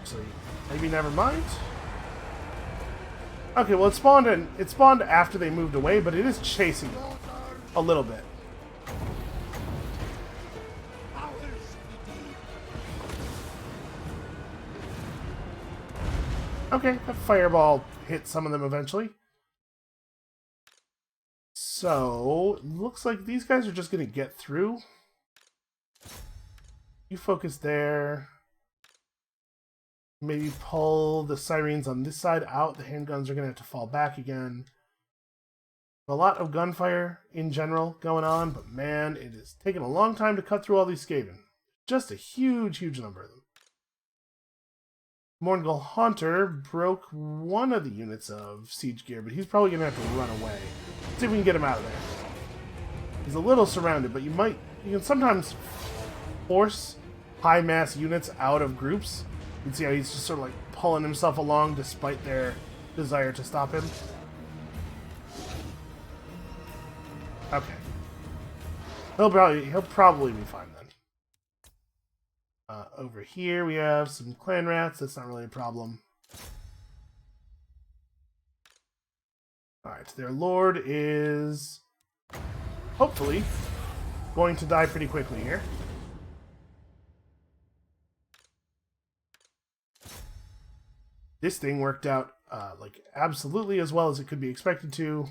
Actually, maybe never mind. Okay, well it spawned after they moved away, but it is chasing them a little bit. Okay, that fireball hit some of them eventually. So, looks like these guys are just going to get through. You focus there. Maybe pull the sirens on this side out. The handguns are going to have to fall back again. A lot of gunfire in general going on, but man, it is taking a long time to cut through all these Skaven. Just a huge, huge number of them. Morngul Haunter broke one of the units of siege gear, but he's probably going to have to run away. Let's see if we can get him out of there. He's a little surrounded, but you can sometimes force high mass units out of groups. You can see how he's just sort of like pulling himself along despite their desire to stop him. Okay. He'll probably be fine then. Over here we have some clan rats. That's not really a problem. Alright, their lord is hopefully going to die pretty quickly here. This thing worked out like absolutely as well as it could be expected to.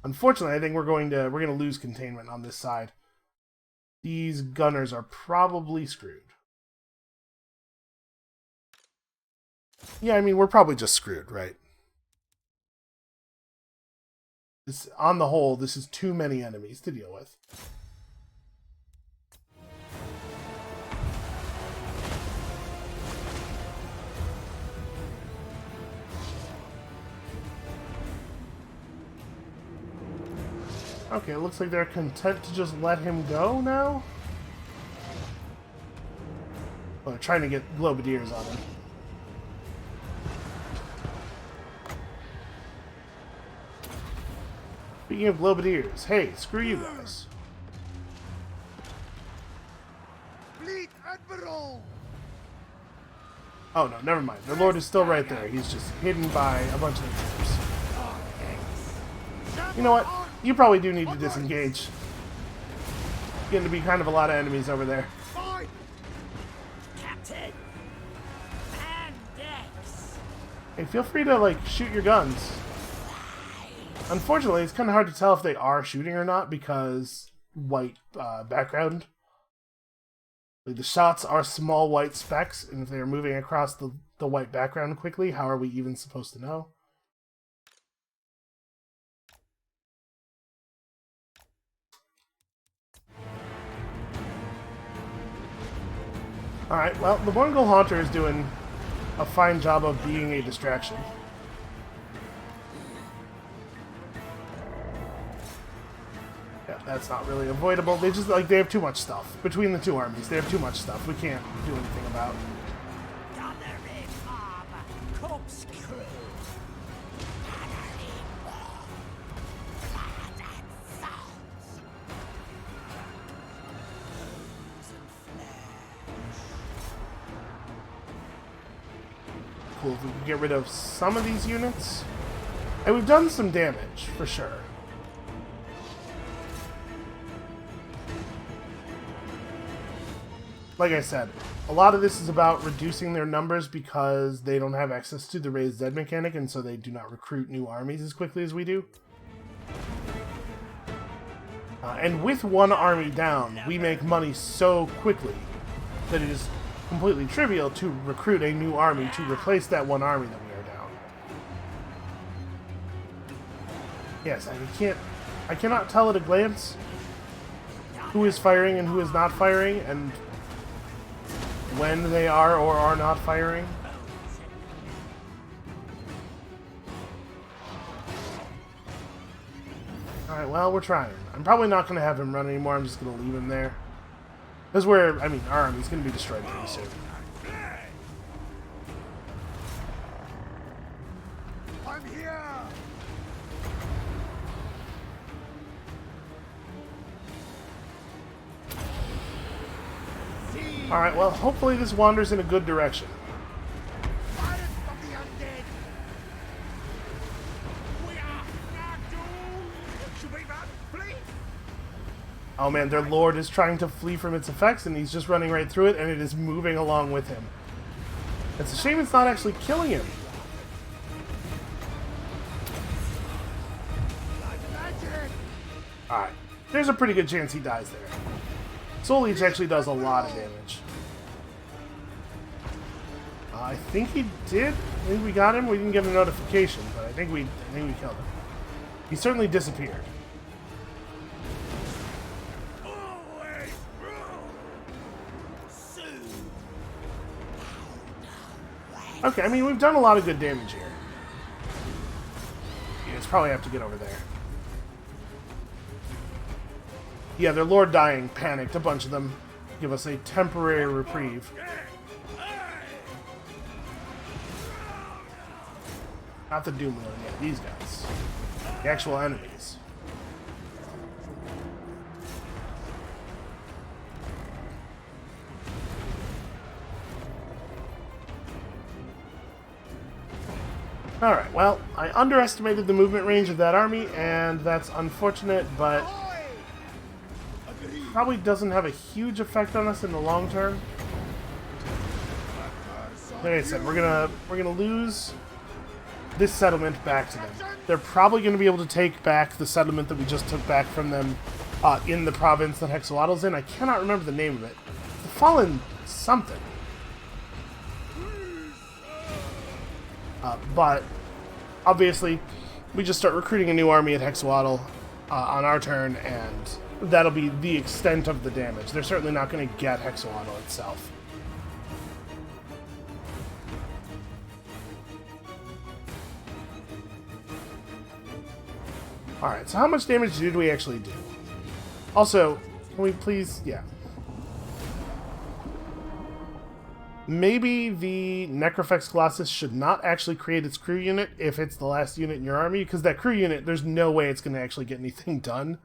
Unfortunately, I think we're going to lose containment on this side. These gunners are probably screwed. Yeah, I mean, we're probably just screwed, right? On the whole, this is too many enemies to deal with. Okay, it looks like they're content to just let him go now. Oh, they're trying to get Globadiers on him. Speaking of Globadiers, hey, screw you guys. Fleet Admiral! Oh no, never mind. The Lord is still right there. He's just hidden by a bunch of troops. You know what? You probably do need to disengage. Getting to be kind of a lot of enemies over there. Captain! Pandex! Hey, feel free to, like, shoot your guns. Unfortunately, it's kind of hard to tell if they are shooting or not because white background. Like, the shots are small white specks, and if they are moving across the white background quickly, how are we even supposed to know? Alright, well, the Morngul Haunter is doing a fine job of being a distraction. Yeah, that's not really avoidable. They have too much stuff. Between the two armies, they have too much stuff we can't do anything about. Thundering armor! Corkscrew! Pattering war! Blood and thoughts! Cool, if we can get rid of some of these units. And we've done some damage, for sure. Like I said, a lot of this is about reducing their numbers because they don't have access to the raised dead mechanic, and so they do not recruit new armies as quickly as we do. And with one army down, we make money so quickly that it is completely trivial to recruit a new army to replace that one army that we are down. Yes, I cannot tell at a glance who is firing and who is not firing, and when they are or are not firing. Alright, well, we're trying. I'm probably not going to have him run anymore. I'm just going to leave him there. Because our army's going to be destroyed pretty soon. I'm here! Alright, well, hopefully this wanders in a good direction. Fire from the undead! We are not doomed! Should we not flee? Oh man, their lord is trying to flee from its effects, and he's just running right through it, and it is moving along with him. It's a shame it's not actually killing him. Alright, there's a pretty good chance he dies there. Soul Leech actually does a lot of damage. I think he did. I think we got him. We didn't get a notification, but I think we killed him. He certainly disappeared. Okay, I mean, we've done a lot of good damage here. You guys probably have to get over there. Yeah, their Lord dying panicked a bunch of them. Give us a temporary reprieve. Not the Doom Lord, yeah, these guys. The actual enemies. Alright, well, I underestimated the movement range of that army, and that's unfortunate, but probably doesn't have a huge effect on us in the long term. Like I said, we're gonna lose this settlement back to them. They're probably going to be able to take back the settlement that we just took back from them in the province that Hexawaddle's in. I cannot remember the name of it. The Fallen something. But obviously, we just start recruiting a new army at Hexawaddle on our turn, and that'll be the extent of the damage. They're certainly not going to get Hexawaddle itself. Alright, so how much damage did we actually do? Also, can we please... yeah. Maybe the Necrofex Colossus should not actually create its crew unit if it's the last unit in your army, because that crew unit, there's no way it's going to actually get anything done.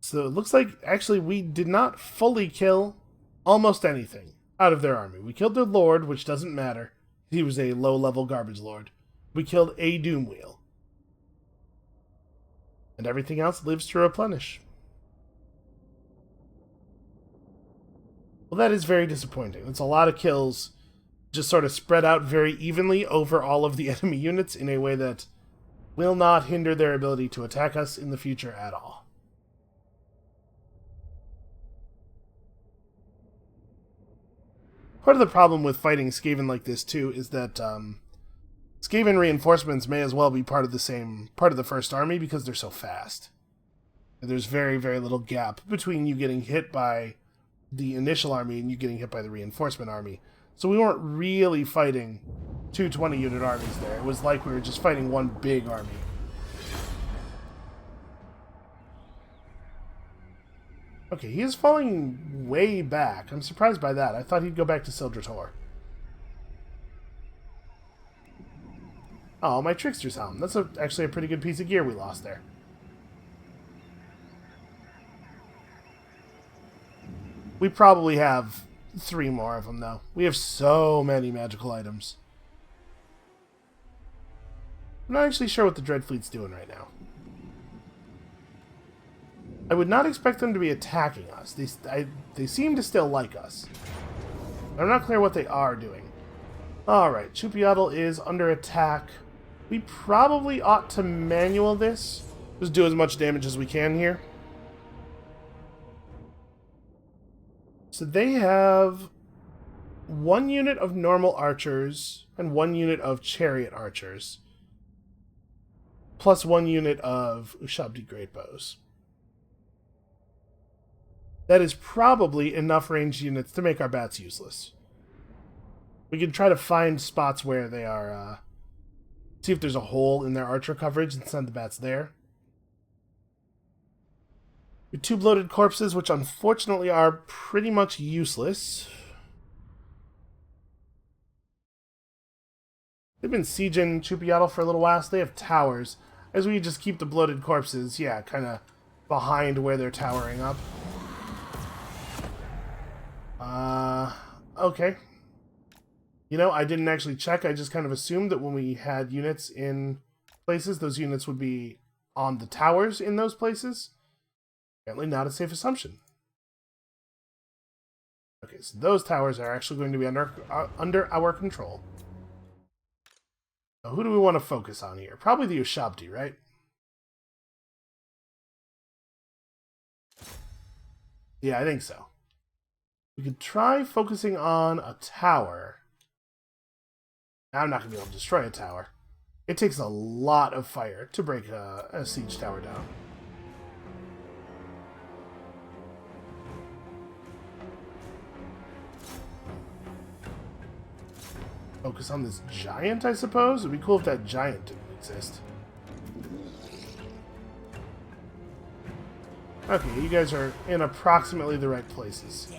So it looks like, actually, we did not fully kill almost anything out of their army. We killed their Lord, which doesn't matter. He was a low-level garbage lord. We killed a Doom Wheel. And everything else lives to replenish. Well, that is very disappointing. It's a lot of kills just sort of spread out very evenly over all of the enemy units in a way that will not hinder their ability to attack us in the future at all. Part of the problem with fighting Skaven like this, too, is that Skaven reinforcements may as well be part of the first army because they're so fast. And there's very, very little gap between you getting hit by the initial army and you getting hit by the reinforcement army. So we weren't really fighting two 20-unit armies there. It was like we were just fighting one big army. Okay, he is falling way back. I'm surprised by that. I thought he'd go back to Sildrator. Oh, my Trickster's Helm. That's actually a pretty good piece of gear we lost there. We probably have 3 more of them, though. We have so many magical items. I'm not actually sure what the Dreadfleet's doing right now. I would not expect them to be attacking us. They seem to still like us. I'm not clear what they are doing. Alright, Chupiatl is under attack. We probably ought to manual this. Just do as much damage as we can here. So they have 1 unit of normal archers and 1 unit of chariot archers. Plus 1 unit of Ushabti Greatbows. That is probably enough ranged units to make our bats useless. We can try to find spots where they are, see if there's a hole in their archer coverage and send the bats there. We have 2 bloated corpses, which unfortunately are pretty much useless. They've been sieging Chupiatl for a little while, so they have towers. As we just keep the bloated corpses, yeah, kind of behind where they're towering up. Okay. You know, I didn't actually check. I just kind of assumed that when we had units in places, those units would be on the towers in those places. Apparently not a safe assumption. Okay, so those towers are actually going to be under our control. So who do we want to focus on here? Probably the Ushabti, right? Yeah, I think so. We could try focusing on a tower I'm not going to be able to destroy a tower. It takes a lot of fire to break a siege tower down. Focus on this giant, I suppose? It would be cool if that giant didn't exist. Okay, you guys are in approximately the right places.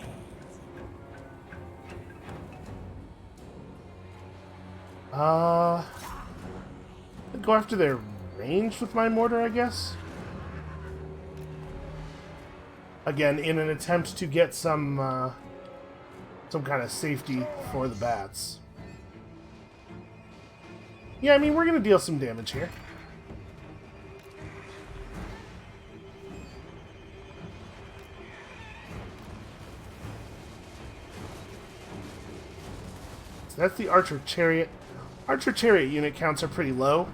Go after their range with my mortar, I guess? Again, in an attempt to get some kind of safety for the bats. Yeah, I mean, we're going to deal some damage here. So that's the Archer Chariot. Archer Chariot unit counts are pretty low.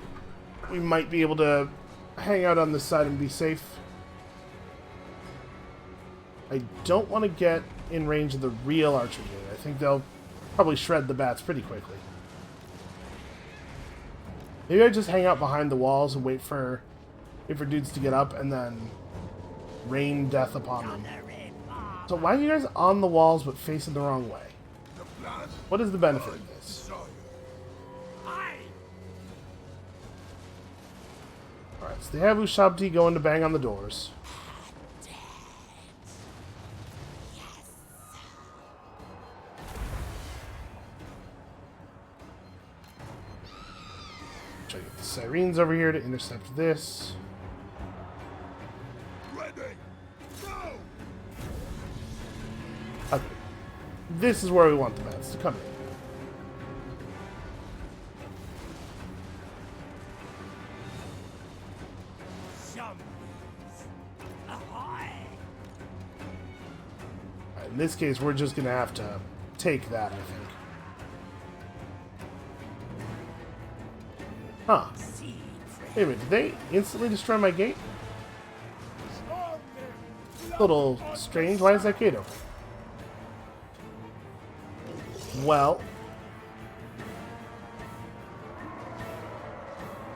We might be able to hang out on this side and be safe. I don't want to get in range of the real Archer unit. I think they'll probably shred the bats pretty quickly. Maybe I just hang out behind the walls and wait for dudes to get up and then rain death upon them. So why are you guys on the walls but facing the wrong way? What is the benefit of this? Alright, so they have Ushabti going to bang on the doors. Try to get the Sirens over here to intercept this. Ready. Go. Okay. This is where we want the bats to come in. In this case, we're just going to have to take that, I think. Huh. Wait a minute, did they instantly destroy my gate? A little strange. Why is that gate open? Well,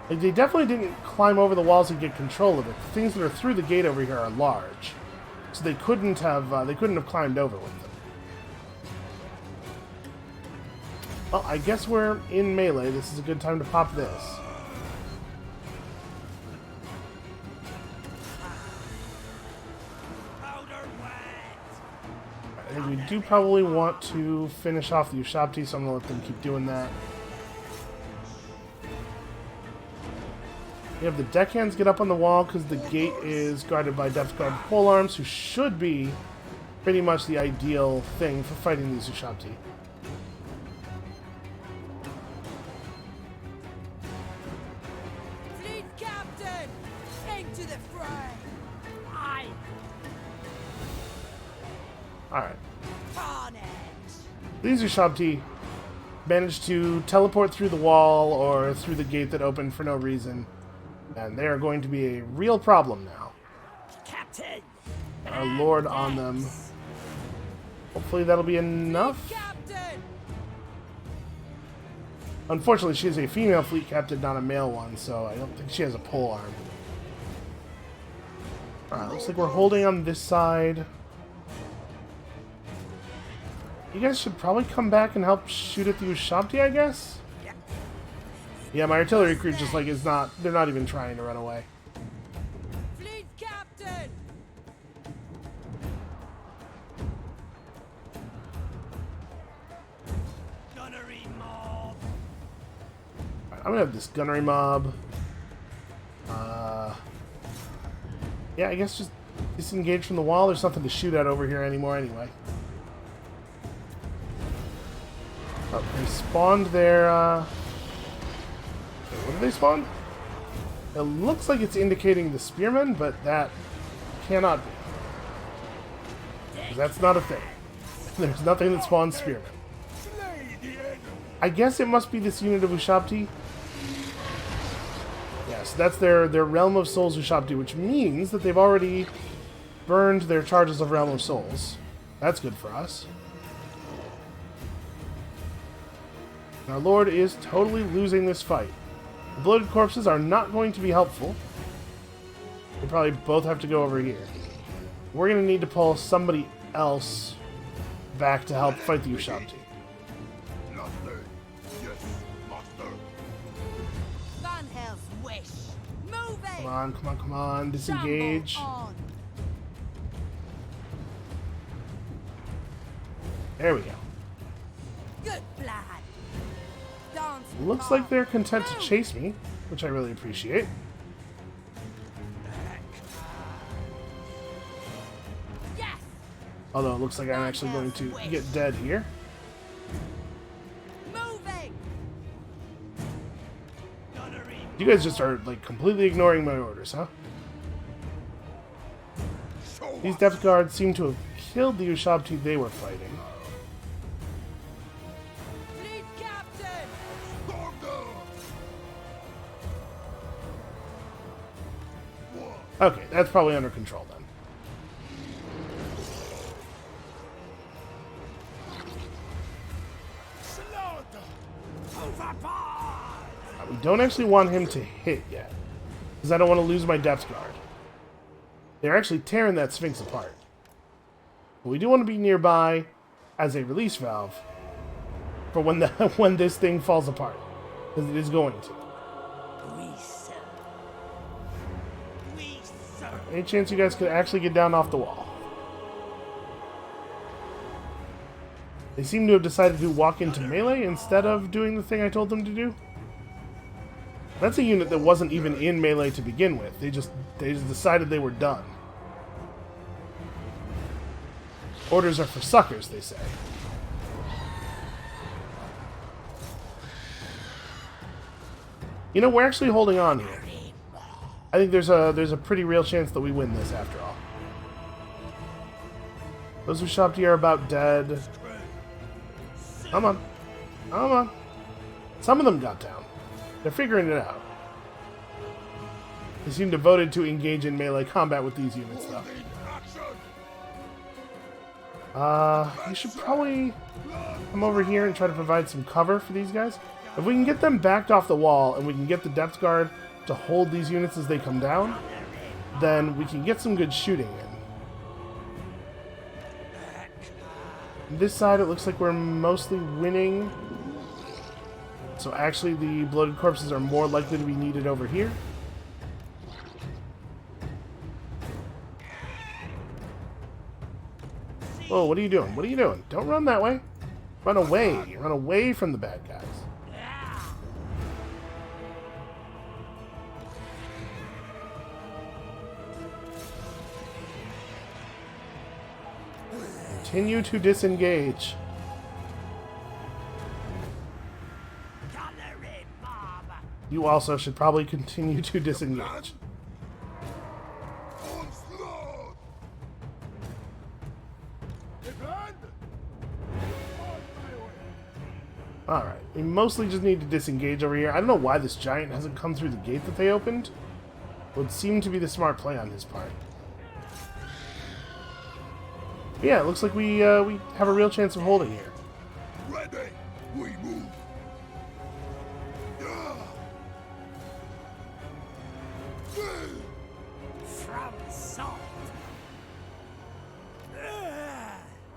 they definitely didn't climb over the walls and get control of it. The things that are through the gate over here are large. So they couldn't have climbed over with them. Well, I guess we're in melee. This is a good time to pop this. I think we do probably want to finish off the Ushabti, so I'm going to let them keep doing that. We have the deckhands get up on the wall because the gate is guarded by Depth Guard polearms, who should be pretty much the ideal thing for fighting these Ushabti. Fleet captain, into the fray. Aye. Alright. Carnage. These Ushabti managed to teleport through the wall or through the gate that opened for no reason. And they are going to be a real problem now. Captain. Our lord on them. Hopefully that'll be enough. Captain. Unfortunately, she is a female fleet captain, not a male one, so I don't think she has a pole arm. Alright, looks like we're holding on this side. You guys should probably come back and help shoot at the Ushabti, I guess? Yeah, my artillery crew just like is not, they're not even trying to run away. Fleet captain. Gunnery mob. Right, I'm gonna have this gunnery mob. Yeah, I guess just disengage from the wall. There's nothing to shoot at over here anymore anyway. Oh, they spawned their, What did they spawn? It looks like it's indicating the spearmen, but that cannot be. 'Cause that's not a thing. There's nothing that spawns spearmen. I guess it must be this unit of Ushabti. Yes, that's their Realm of Souls Ushabti, which means that they've already burned their charges of Realm of Souls. That's good for us. Our Lord is totally losing this fight. The bloated corpses are not going to be helpful. They probably both have to go over here. We're going to need to pull somebody else back to help fight the Ushabti. Master. Yes, master. Van Hell's wish. Move it. Come on, come on, come on. Disengage. Shamble on. There we go. Good blood. Dance. Looks like they're content to chase me, which I really appreciate. Yes. Although it looks like I'm actually going to get dead here. Moving. You guys just are like completely ignoring my orders, huh? Show These us. depth guards seem to have killed the Ushabti they were fighting. Lead captain. Storm them. Okay, that's probably under control then. We don't actually want him to hit yet, because I don't want to lose my depth guard. They're actually tearing that Sphinx apart. But we do want to be nearby as a release valve for when the when this thing falls apart, because it is going to. Any chance you guys could actually get down off the wall? They seem to have decided to walk into melee instead of doing the thing I told them to do. That's a unit that wasn't even in melee to begin with. They just decided they were done. Orders are for suckers, they say. You know, we're actually holding on here. I think there's a pretty real chance that we win this after all. Those Ushabti are about dead. Come on. Come on. Some of them got down. They're figuring it out. They seem devoted to engage in melee combat with these units, though. We should probably come over here and try to provide some cover for these guys. If we can get them backed off the wall and we can get the depth guard to hold these units as they come down, then we can get some good shooting in. This side, it looks like we're mostly winning. So actually, the bloated corpses are more likely to be needed over here. Oh, what are you doing? What are you doing? Don't run that way. Run away. Run away from the bad guys. Continue to disengage. You also should probably continue to disengage. Onslaught. Alright, we mostly just need to disengage over here. I don't know why this giant hasn't come through the gate that they opened. Would seem to be the smart play on his part. Yeah, it looks like we have a real chance of holding here. Ready. We move.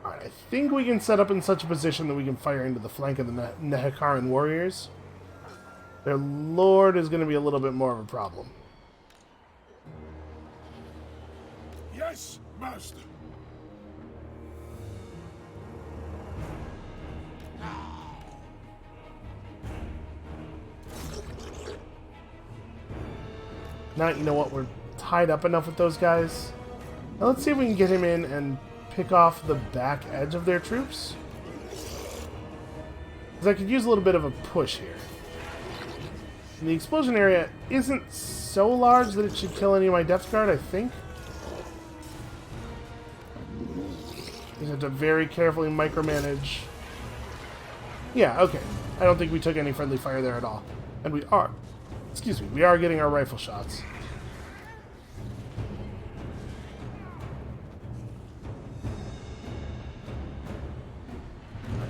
Alright, I think we can set up in such a position that we can fire into the flank of the Nehekaran warriors. Their lord is going to be a little bit more of a problem. Yes, master. Now, you know what? We're tied up enough with those guys. Now, let's see if we can get him in and pick off the back edge of their troops. Because I could use a little bit of a push here. And the explosion area isn't so large that it should kill any of my depth guard, I think. Just have to very carefully micromanage. Yeah, okay. I don't think we took any friendly fire there at all. And we are... Excuse me, we are getting our rifle shots.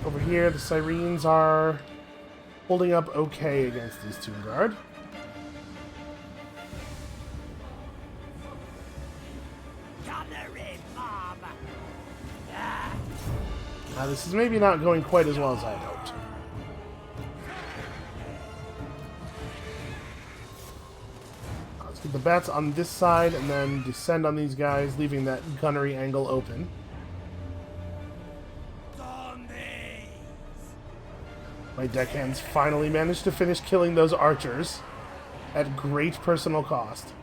Over here, the sirens are holding up okay against these Tomb Guard. This is maybe not going quite as well as I had hoped. Let's get the bats on this side and then descend on these guys, leaving that gunnery angle open. My deckhands finally managed to finish killing those archers at great personal cost.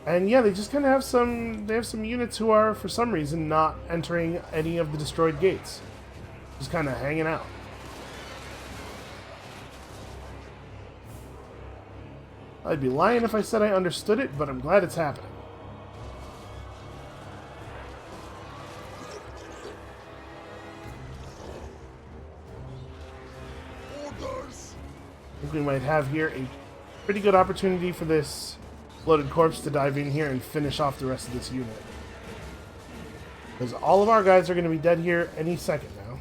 And yeah, they just kind of have some units who are, for some reason, not entering any of the destroyed gates. Just kind of hanging out. I'd be lying if I said I understood it, but I'm glad it's happening. Orders. I think we might have here a pretty good opportunity for this bloated corpse to dive in here and finish off the rest of this unit. Because all of our guys are going to be dead here any second now.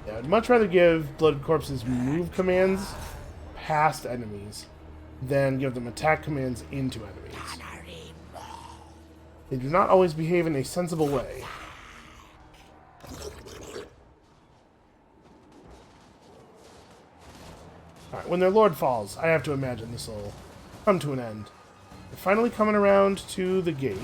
Yeah, I'd much rather give bloated corpses move commands past enemies than give them attack commands into enemies. They do not always behave in a sensible way. Alright, when their lord falls, I have to imagine this will come to an end. They're finally coming around to the gate.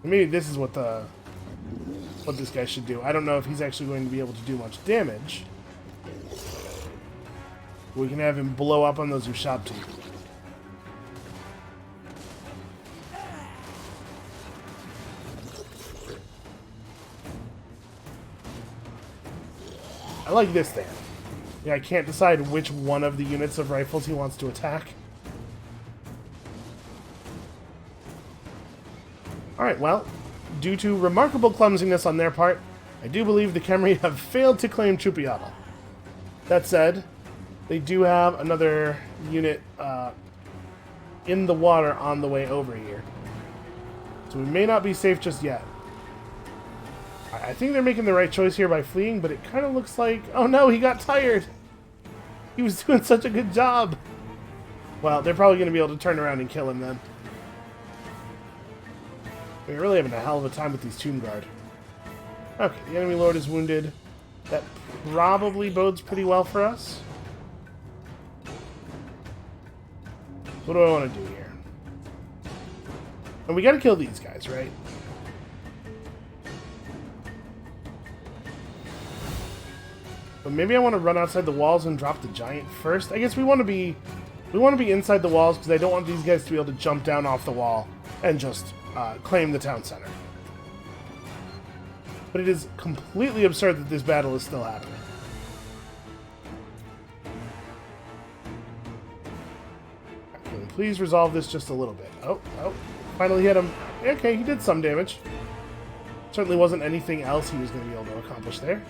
Maybe this is what this guy should do. I don't know if he's actually going to be able to do much damage. We can have him blow up on those Ushabti. I like this stand. Yeah, I can't decide which one of the units of rifles he wants to attack. Alright, well, due to remarkable clumsiness on their part, I do believe the Khemri have failed to claim Chupiatl. That said, they do have another unit in the water on the way over here. So we may not be safe just yet. I think they're making the right choice here by fleeing, but it kind of looks like... Oh no, he got tired! He was doing such a good job! Well, they're probably going to be able to turn around and kill him then. We're really having a hell of a time with these Tomb Guard. Okay, the enemy lord is wounded. That probably bodes pretty well for us. What do I want to do here? And we got to kill these guys, right? But maybe I want to run outside the walls and drop the giant first. I guess we want to be inside the walls because I don't want these guys to be able to jump down off the wall and just claim the town center. But it is completely absurd that this battle is still happening. Can we please resolve this just a little bit? Oh, finally hit him. Okay, he did some damage. Certainly wasn't anything else he was going to be able to accomplish there.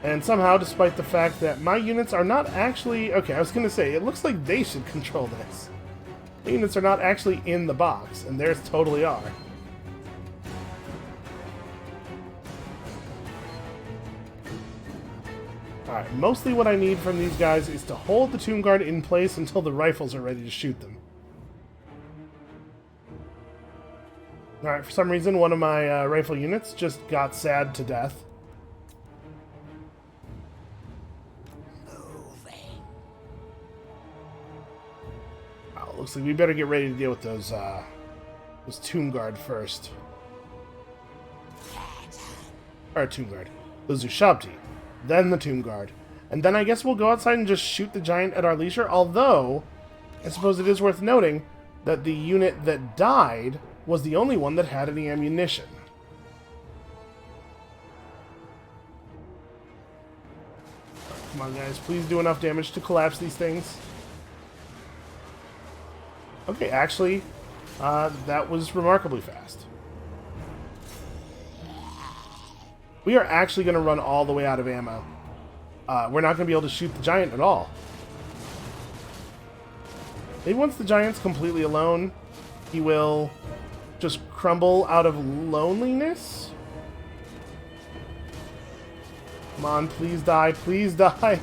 And somehow, despite the fact that my units are not actually... Okay, I was going to say, it looks like they should control this. The units are not actually in the box, and theirs totally are. Alright, mostly what I need from these guys is to hold the Tomb Guard in place until the rifles are ready to shoot them. Alright, for some reason, one of my rifle units just got sad to death. Looks like we better get ready to deal with those Tomb Guard first. Or Tomb Guard. Those Ushabti. Then the Tomb Guard. And then I guess we'll go outside and just shoot the giant at our leisure. Although, I suppose it is worth noting that the unit that died was the only one that had any ammunition. Come on, guys. Please do enough damage to collapse these things. Okay, actually, that was remarkably fast. We are actually going to run all the way out of ammo. We're not going to be able to shoot the giant at all. Maybe once the giant's completely alone, he will just crumble out of loneliness? Come on, please die, please die.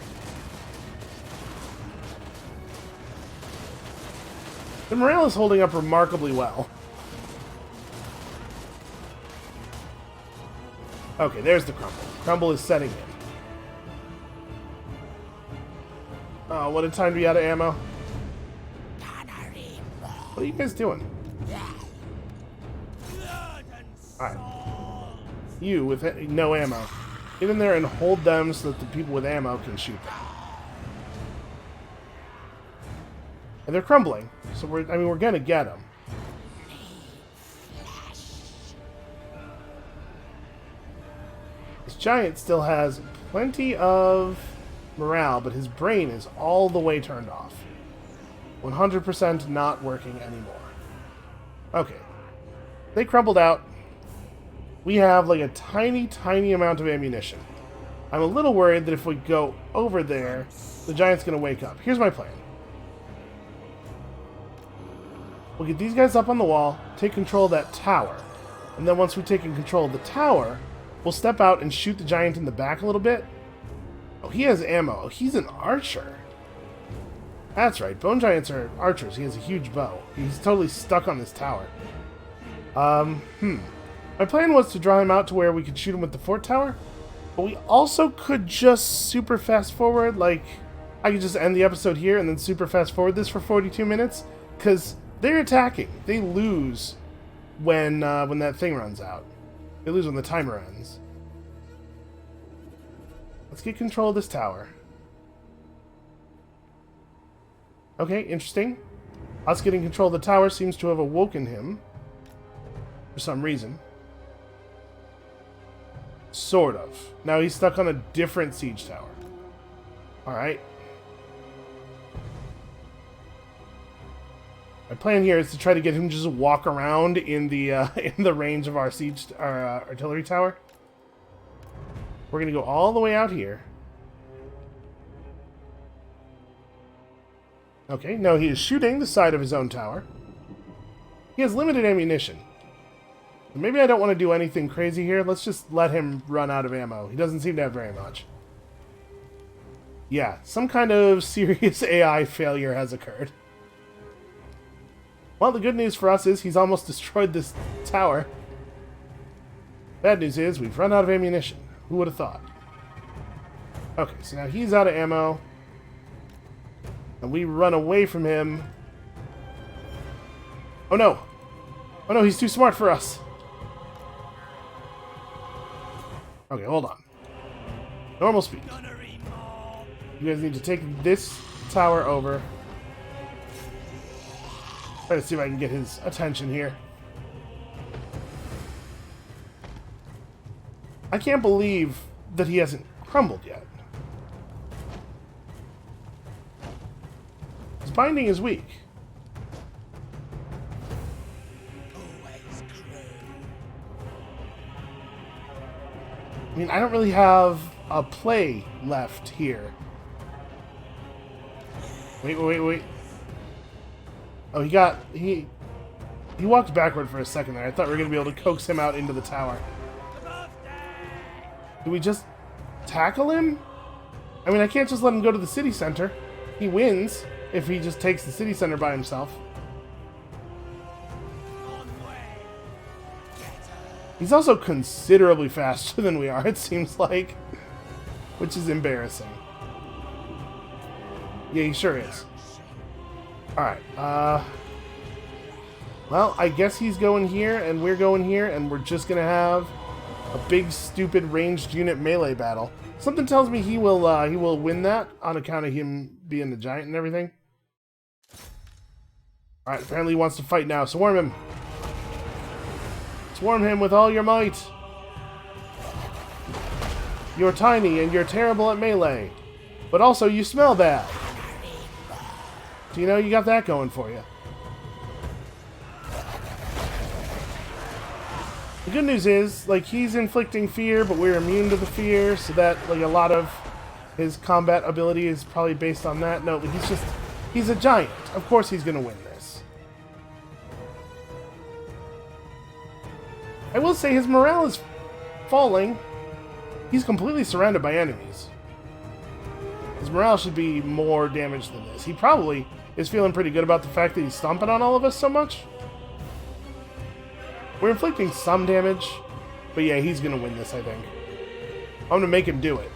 The morale is holding up remarkably well. Okay, there's the crumble. Crumble is setting in. Oh, what a time to be out of ammo. What are you guys doing? Alright. You with no ammo. Get in there and hold them so that the people with ammo can shoot them. And they're crumbling, so we're gonna get them. This giant still has plenty of morale, but his brain is all the way turned off. 100% not working anymore. Okay. They crumbled out. We have like a tiny, tiny amount of ammunition. I'm a little worried that if we go over there, the giant's gonna wake up. Here's my plan. We'll get these guys up on the wall, take control of that tower, and then once we've taken control of the tower, we'll step out and shoot the giant in the back a little bit. Oh, he has ammo. Oh, he's an archer. That's right. Bone giants are archers. He has a huge bow. He's totally stuck on this tower. My plan was to draw him out to where we could shoot him with the fort tower, but we also could just super fast forward. Like, I could just end the episode here and then super fast forward this for 42 minutes, because they're attacking. They lose when that thing runs out. They lose when the timer ends. Let's get control of this tower. Okay, interesting. Us getting control of the tower seems to have awoken him. For some reason. Sort of. Now he's stuck on a different siege tower. Alright. My plan here is to try to get him to just walk around in the range of our artillery tower. We're gonna go all the way out here. Okay, no, he is shooting the side of his own tower. He has limited ammunition. Maybe I don't want to do anything crazy here. Let's just let him run out of ammo. He doesn't seem to have very much. Yeah, some kind of serious AI failure has occurred. Well, the good news for us is he's almost destroyed this tower. Bad news is we've run out of ammunition. Who would have thought? Okay, so now he's out of ammo. And we run away from him. Oh no! Oh no, he's too smart for us! Okay, hold on. Normal speed. You guys need to take this tower over. Try to see if I can get his attention here. I can't believe that he hasn't crumbled yet. His binding is weak. I mean, I don't really have a play left here. Wait. Oh, he walked backward for a second there. I thought we were going to be able to coax him out into the tower. Do we just tackle him? I mean, I can't just let him go to the city center. He wins if he just takes the city center by himself. He's also considerably faster than we are, it seems like. Which is embarrassing. Yeah, he sure is. Alright, well, I guess he's going here, and we're going here, and we're just gonna have a big, stupid, ranged unit melee battle. Something tells me he will win that on account of him being the giant and everything. Alright, apparently he wants to fight now. Swarm him. Swarm him with all your might. You're tiny and you're terrible at melee. But also you smell bad. So you know, you got that going for you. The good news is, like, he's inflicting fear, but we're immune to the fear, so that, like, a lot of his combat ability is probably based on that. No, He's a giant. Of course he's going to win this. I will say his morale is falling. He's completely surrounded by enemies. His morale should be more damaged than this. He probably is feeling pretty good about the fact that he's stomping on all of us so much. We're inflicting some damage, but yeah, he's going to win this, I think. I'm going to make him do it.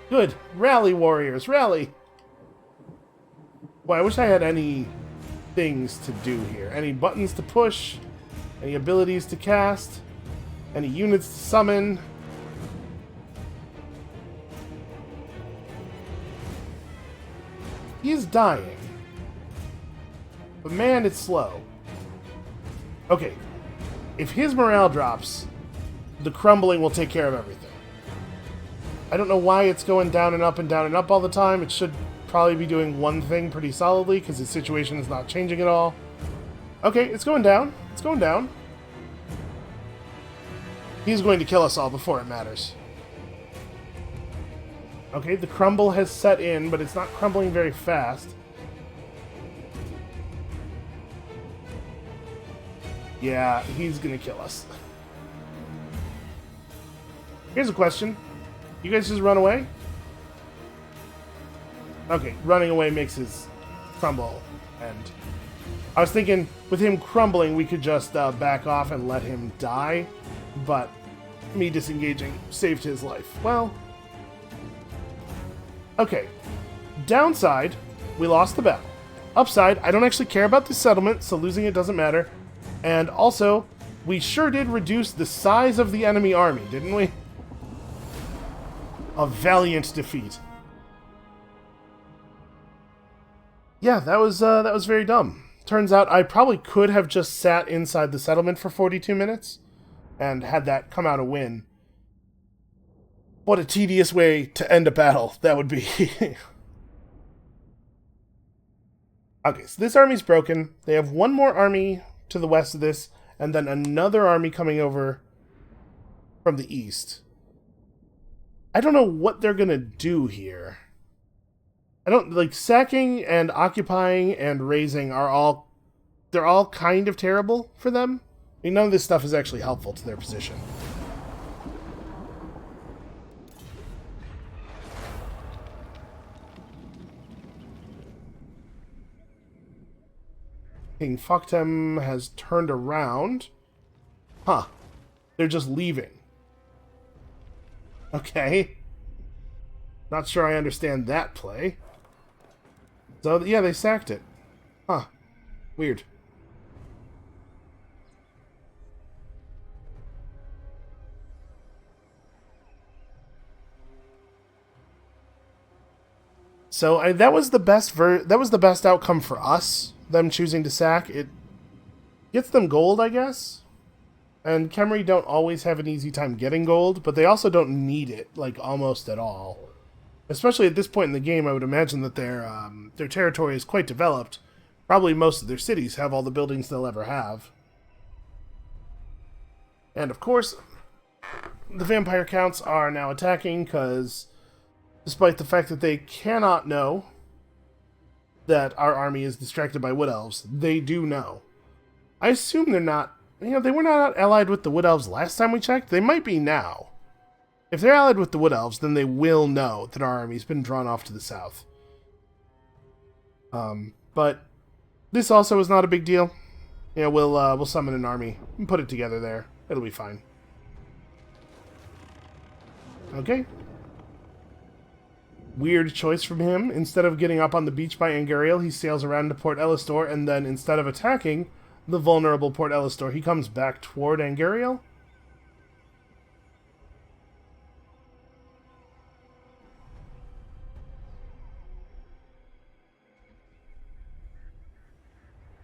Good. Rally, warriors, rally! Boy, I wish I had any things to do here. Any buttons to push, any abilities to cast, any units to summon. He's dying. But man, it's slow. Okay. If his morale drops, the crumbling will take care of everything. I don't know why it's going down and up all the time. It should probably be doing one thing pretty solidly because his situation is not changing at all. Okay, it's going down. It's going down. He's going to kill us all before it matters. Okay, the crumble has set in, but it's not crumbling very fast. Yeah, he's gonna kill us. Here's a question. You guys just run away? Okay, running away makes his crumble. And I was thinking, with him crumbling, we could just back off and let him die. But me disengaging saved his life. Well, okay. Downside, we lost the battle. Upside, I don't actually care about the settlement, so losing it doesn't matter. And also, we sure did reduce the size of the enemy army, didn't we? A valiant defeat. Yeah, that was very dumb. Turns out I probably could have just sat inside the settlement for 42 minutes and had that come out a win. What a tedious way to end a battle that would be. Okay, so this army's broken. They have one more army to the west of this, and then another army coming over from the east. I don't know what they're gonna do here. I don't like sacking and occupying and raising are all they're all kind of terrible for them. I mean, none of this stuff is actually helpful to their position. King Fucktem has turned around. Huh. They're just leaving. Okay. Not sure I understand that play. So, yeah, they sacked it. Huh. Weird. So that was the best outcome for us. Them choosing to sack it gets them gold, I guess. And Khemri don't always have an easy time getting gold, but they also don't need it like almost at all. Especially at this point in the game, I would imagine that their territory is quite developed. Probably most of their cities have all the buildings they'll ever have. And of course, the vampire counts are now attacking because, despite the fact that they cannot know that our army is distracted by wood elves, they do know. I assume they're not, they were not allied with the wood elves last time we checked. They might be now. If they're allied with the wood elves, then they will know that our army's been drawn off to the south. But this also is not a big deal. We'll summon an army and put it together there. It'll be fine. Okay. Weird choice from him. Instead of getting up on the beach by Angariel, he sails around to Port Elistor, and then instead of attacking the vulnerable Port Elistor, he comes back toward Angariel.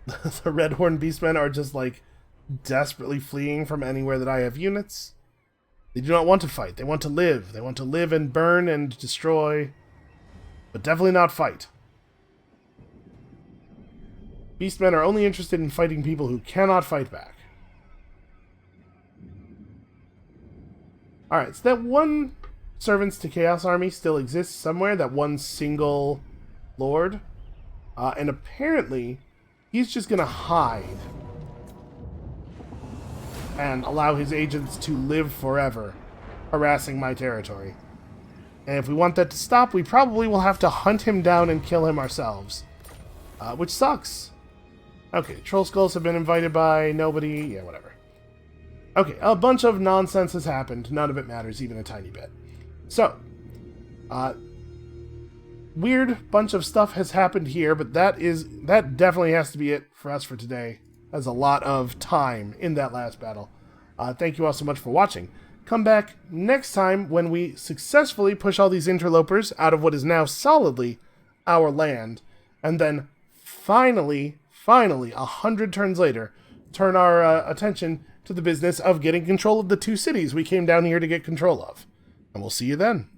The Redhorn Beastmen are just, desperately fleeing from anywhere that I have units. They do not want to fight. They want to live. They want to live and burn and destroy, but definitely not fight. Beastmen are only interested in fighting people who cannot fight back. Alright, so that one servants to Chaos Army still exists somewhere, that one single lord. And apparently, he's just going to hide and allow his agents to live forever, harassing my territory. And if we want that to stop, we probably will have to hunt him down and kill him ourselves. Which sucks. Okay, Troll Skulls have been invited by nobody. Yeah, whatever. Okay, a bunch of nonsense has happened. None of it matters, even a tiny bit. So, weird bunch of stuff has happened here, but that definitely has to be it for us for today. That's a lot of time in that last battle. Thank you all so much for watching. Come back next time when we successfully push all these interlopers out of what is now solidly our land, and then finally, 100 turns later, turn our attention to the business of getting control of the 2 cities we came down here to get control of. And we'll see you then.